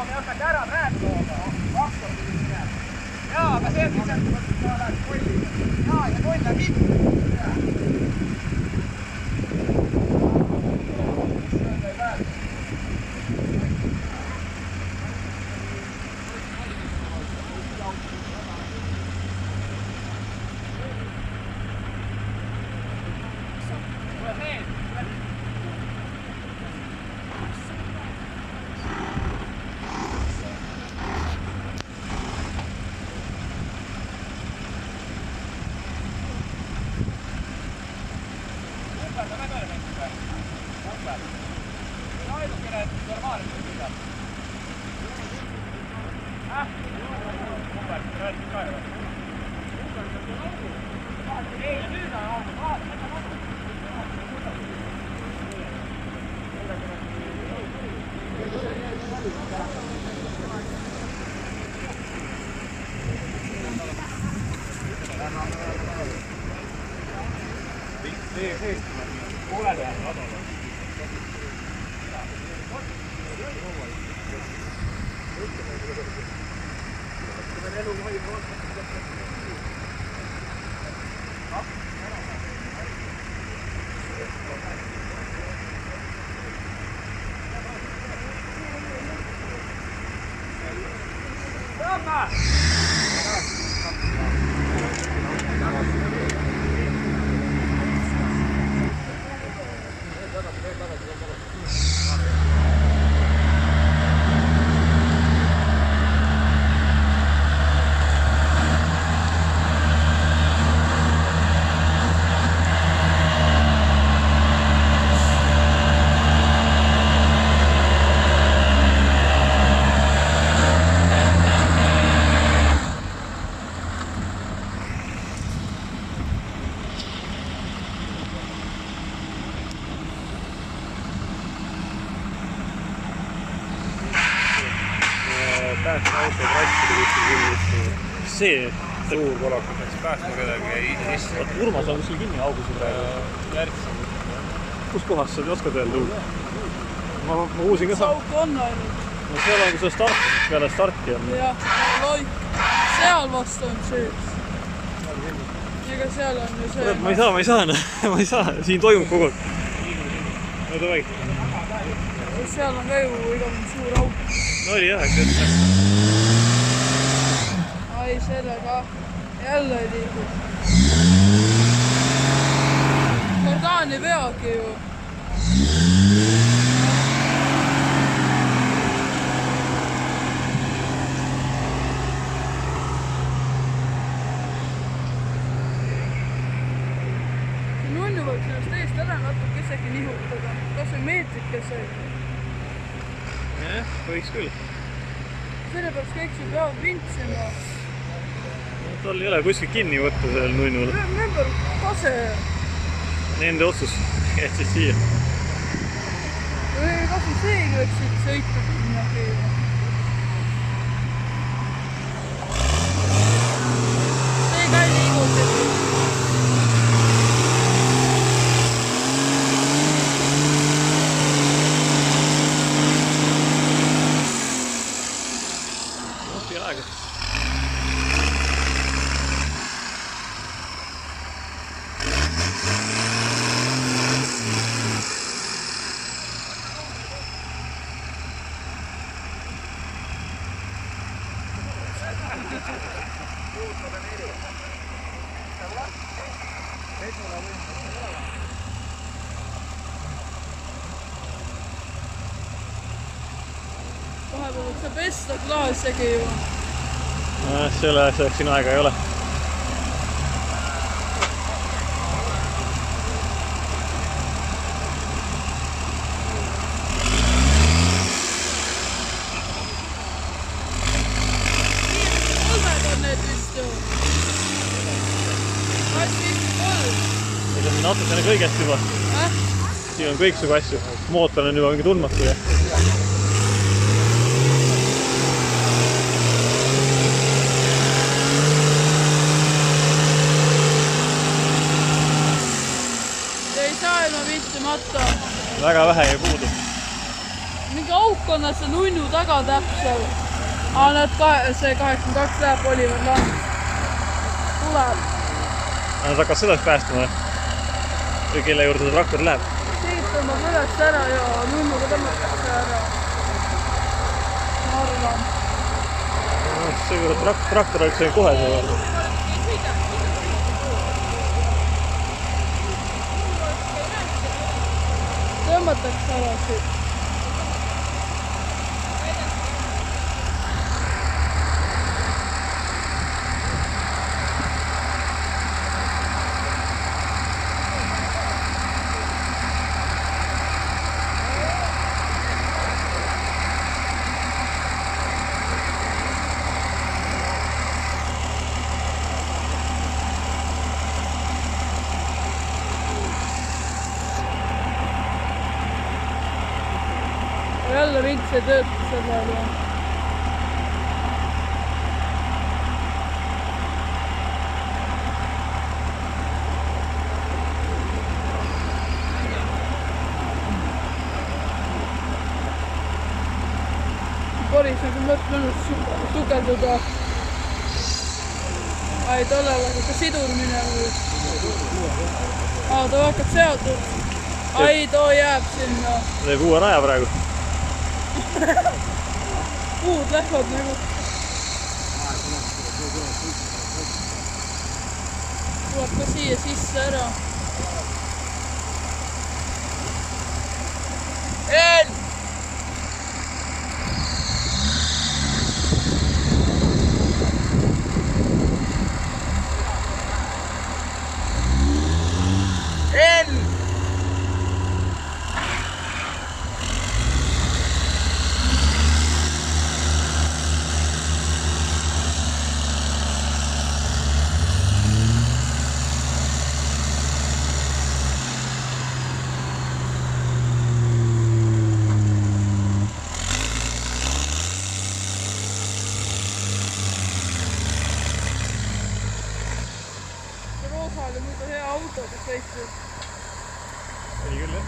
F: me hakati ära praegu tooma, 2 korda. Jaa, aga see on lihtsalt, et ma lähen kolli.
B: Päästeauto trassile kuskil kinni.
A: See,
B: Suur kolakas läks päästma kedagi ja ise.
A: Urmas on kuskil kinni augus praegu.
B: Järgsi.
A: Kus kohas sa oskad öelda uud? Ma uusin ka
C: Sauk on ainult.
A: No seal on, kui sa peale starti on.
C: Jah, loik. Seal vastu on sees. Ega seal on ju see.
A: Ma ei saa, ma ei saa. Siin toimub kogu aeg. No davai.
C: Seal on ka ju igal suur auk.
A: No oli jah, eks.
C: Ai, sellega jälle ei liigu. Kordaan ei veagi ju. Nunnu võib sellest eest ära natuke isegi nihutada. Kas või meetrikese.
A: Jah, võiks küll.
C: Sellepärast kõik see peavad vintsima.
A: Tal ei ole kuskil kinni võtta sellel nunnul.
C: Ümber kase.
A: Nende otsus jätsid siia.
C: Või kas või seegi võiks siit sõita midagi. See ka ei liigu seda. Vahepeal võiks pesta klaasegi ju.
A: Selle asjaks siin aega ei ole.
C: Kolmed on need vist ju. 53.
A: Need on natukene kõigest juba. Siin on kõiksugu asju. Mootor on juba mingi tundmatu. Väga vähe ei puudu.
C: Mingi auk on see nunnu taga täpselt. Need see 82 läheb Oliver Langs. Tuleb.
A: Nad hakkavad seda päästma või? Või kelle juurde see traktor läheb?
C: Siit tõmbab üles ära ja nunnuga tõmmatakse ära. Ma arvan.
A: See traktor oleks kohe see olla.
C: Tõmmatakse ära siit. jälle vints ei tööta sellel. Poris nagu mõtlenud sukelduda. Ai, tollel on ka sidur minema. Ta hakkab seotud. Ai, too jääb sinna.
A: Teeb uue raja praegu.
C: Puud lähevad nagu. Tuleb ka siia sisse ära.
F: Enn! Enn!
C: Roosa oli muidu hea auto, kes sõitsid.
A: Oli küll, jah.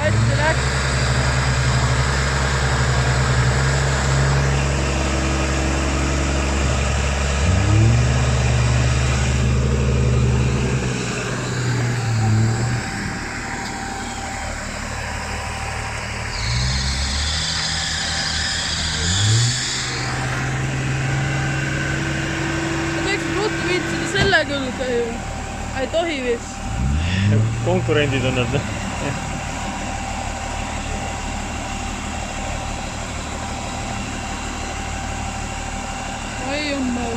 C: Hästi läks. Viitsida selle külge ju. Ei tohi vist.
A: Konkurendid on nad.
C: Ai jummal.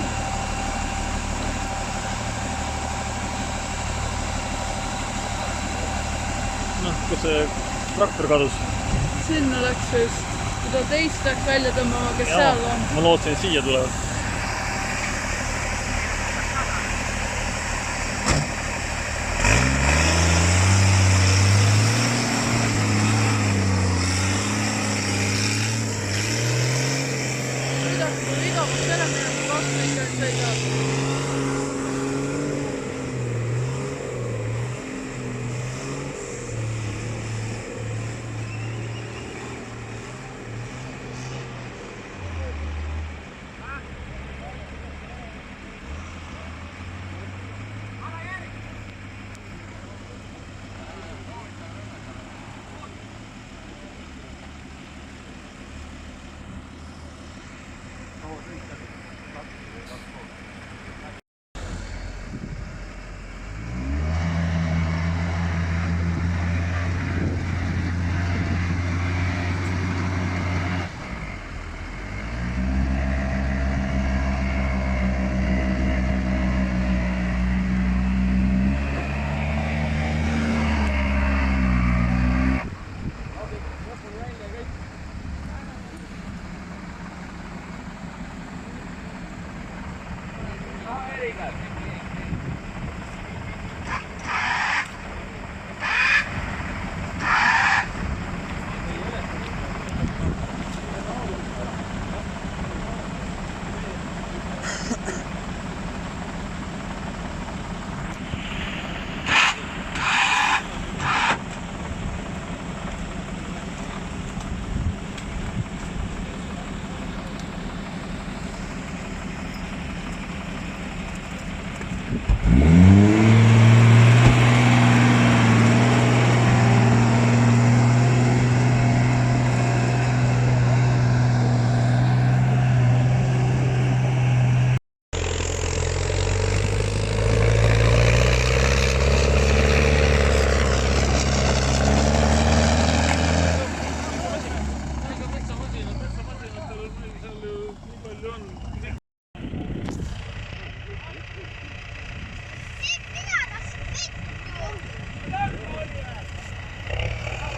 A: Kus see traktor kadus?
C: Sinna läks vist. Kui ta teist läks välja tõmbama, kes seal on.
A: Ma lootsin, et siia tulevad.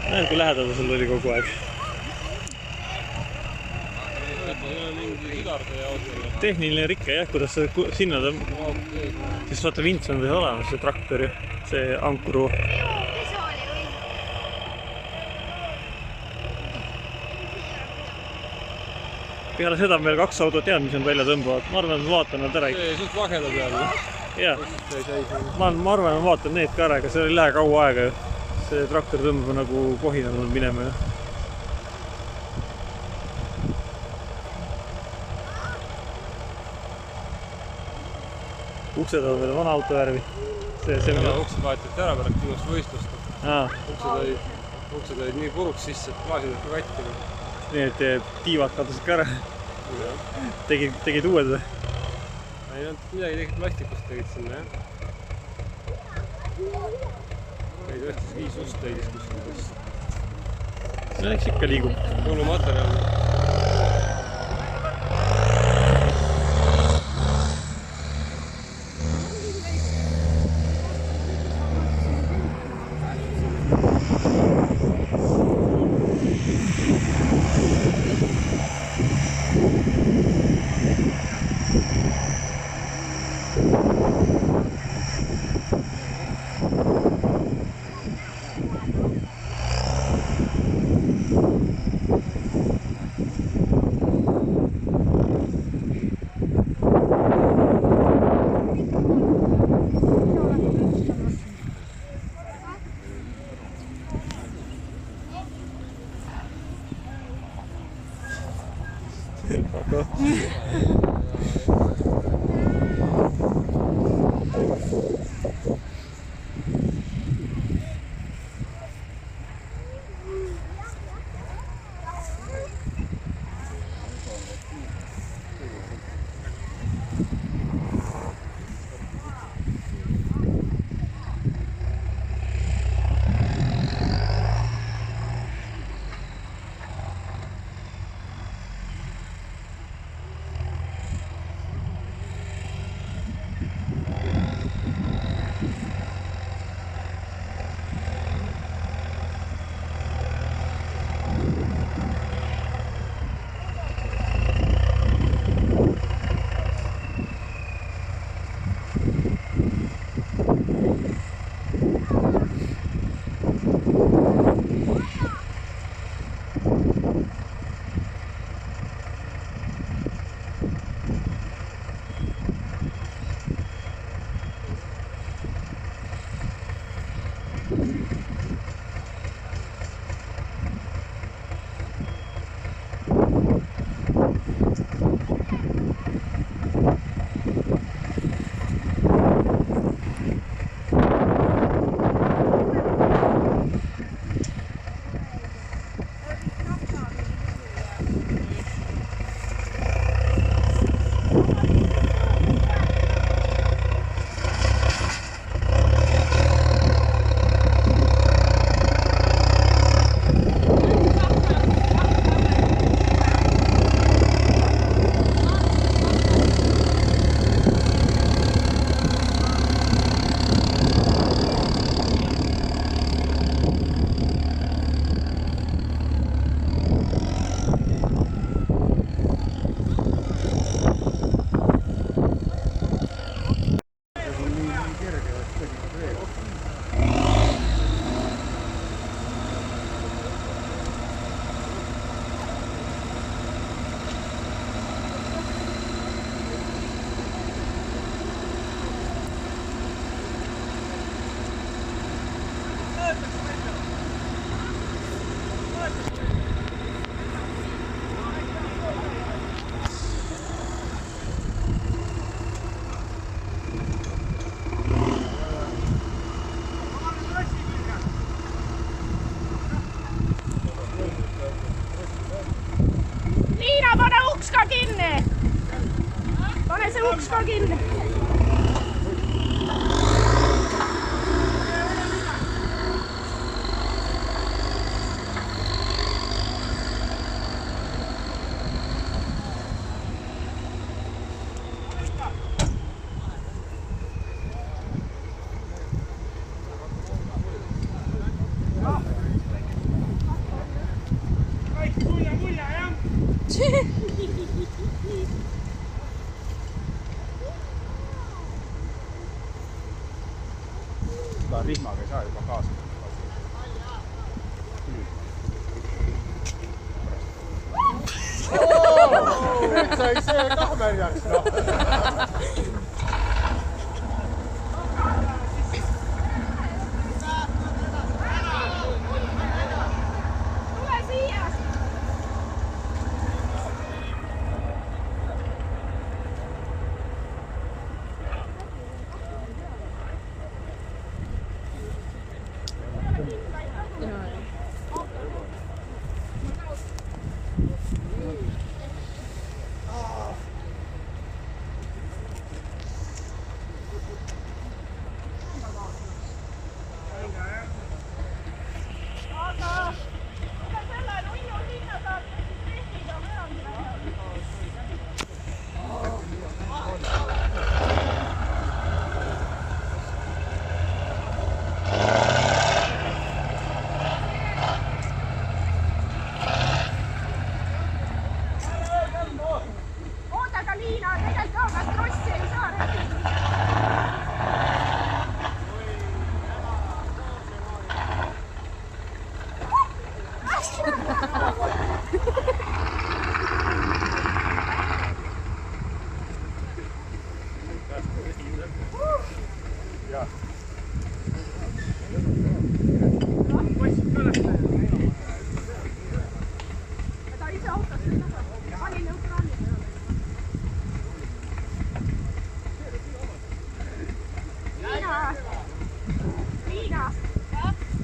A: Näed, kui lähedal sul oli kogu aeg. Tehniline rikke jah, kuidas sa sinna ta... Siis vaata vints on veel olemas, see traktor ju, see ankuru. peale seda on veel 2 autot jäänud, mis on välja tõmbavad. Ma arvan, et ma vaatan nad ära ikka.
B: see suht vaheda peal.
A: Jah, ma arvan, et ma vaatan need ka ära, aga seal ei lähe kaua aega ju. See traktor tõmbab nagu kohinanud minema ju. Uksed on veel vana auto värvi.
B: Uksed vahetati ära pärast viimast võistlust. Uksed olid nii puruks sisse, et klaasid olid ka katki.
A: Nii et tiivad kadusid ka ära. Tegid uued või?
B: Ei olnud midagi, tegid plastikust tegid sinna, jah. Ei tõestas 5 ust tegis kuskil.
A: No eks ikka liigub.
B: Põllumaterjal.
G: uks ka kinni.
F: Rihmaga ei saa juba kaasa.
D: nüüd sai see kah märjaks, noh.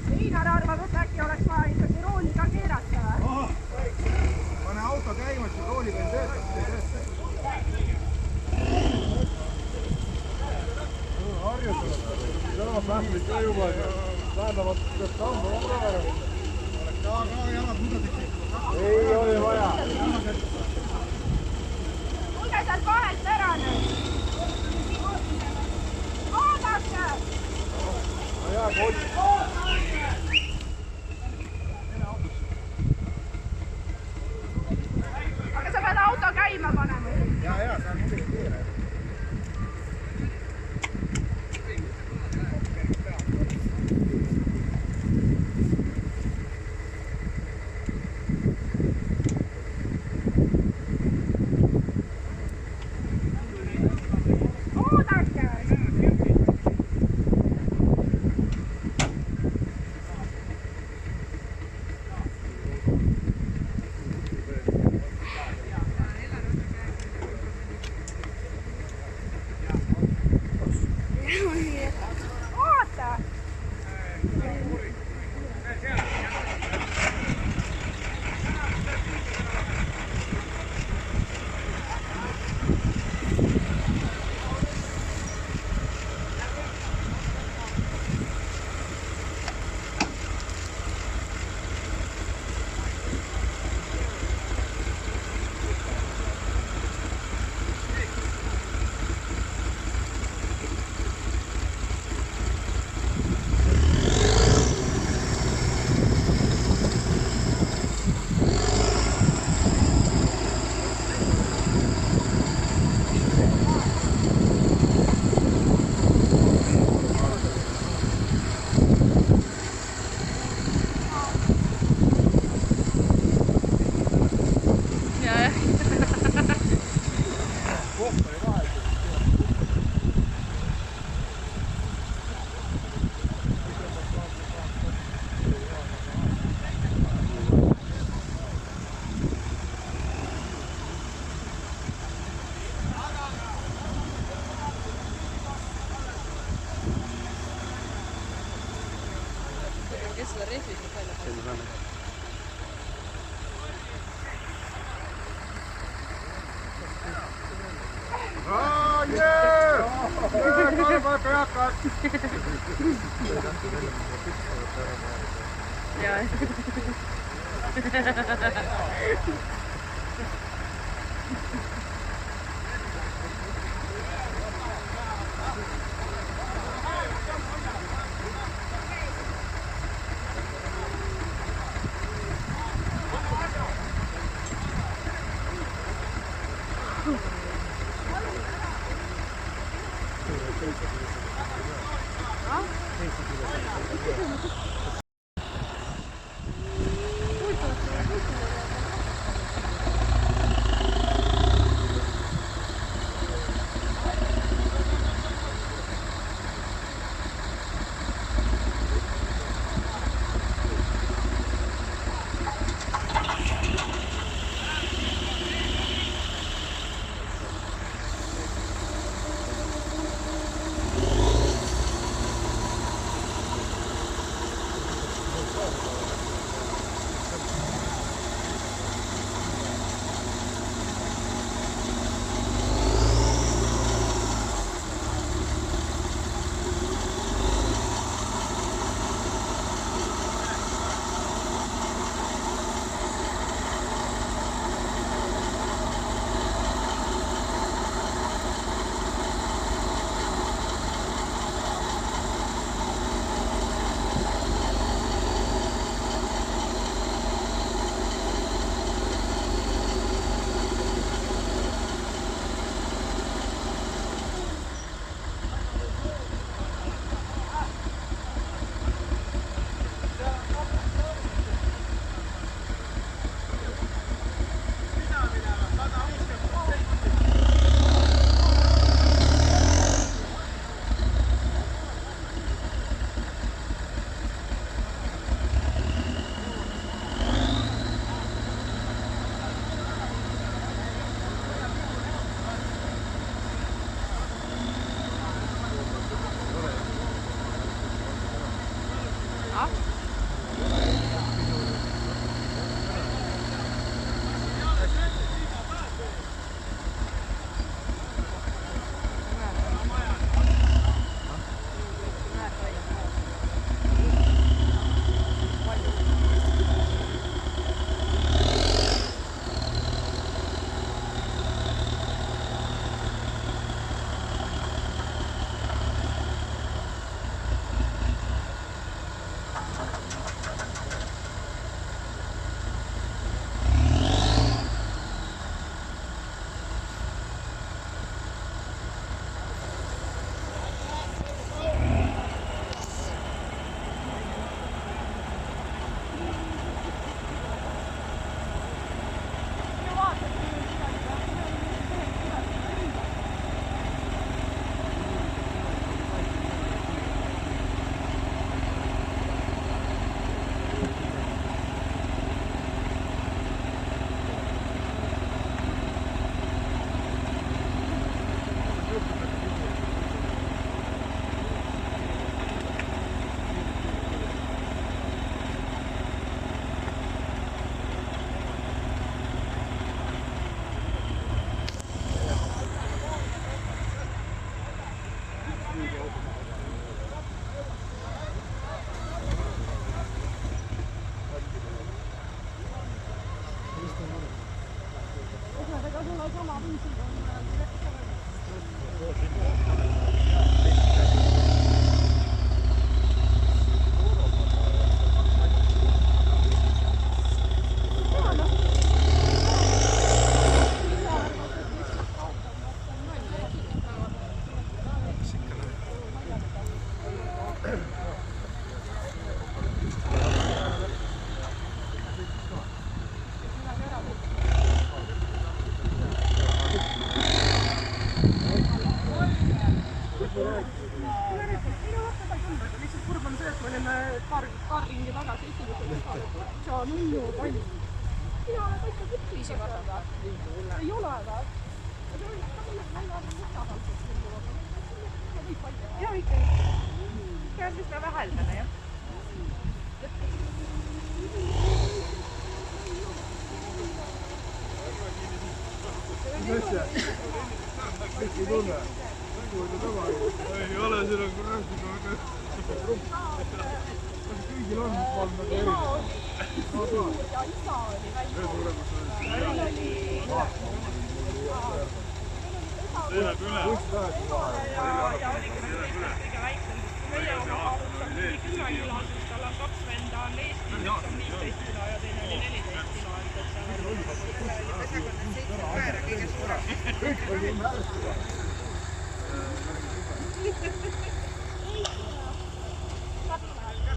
G: Liinar arvab, et äkki oleks vaja ikkagi rooli ka keerata.
D: Pane auto käima, siis rooliga ei tööta. Harjutada. Täna päästid ka juba. Vähendavad sammu ka ära. Ka jalad mudasid. Ei ole vaja.
G: Tulge sealt vahelt ära nüüd. Oodake!
D: Hea koht.
G: Aga sa pead auto käima panema.
D: Ja, see on muidugi kiire.
G: Oodake! Oota!
C: Kes selle rehvi saab välja panna? jah. paar ringi tagasi esimesel nädalal. Sa nunnu palju. Mina olen ikka küpsi korda. Ei ole või? Jah, ikka. Peab üsna väheldane, jah.
D: Kõik ei tunne. Ei ole seda kuradi. Kõigil on panna ka eri.
C: Ja isa oli välja. Meil oli
D: Teeb üle.
C: ja oli kõige väiksem. Meie oma kaaluks on 10 kilo, siis tal on 2 venda on Eestis, üks on 15 kilo ja teine oli 14 kilo.
D: Kõik oli märksida.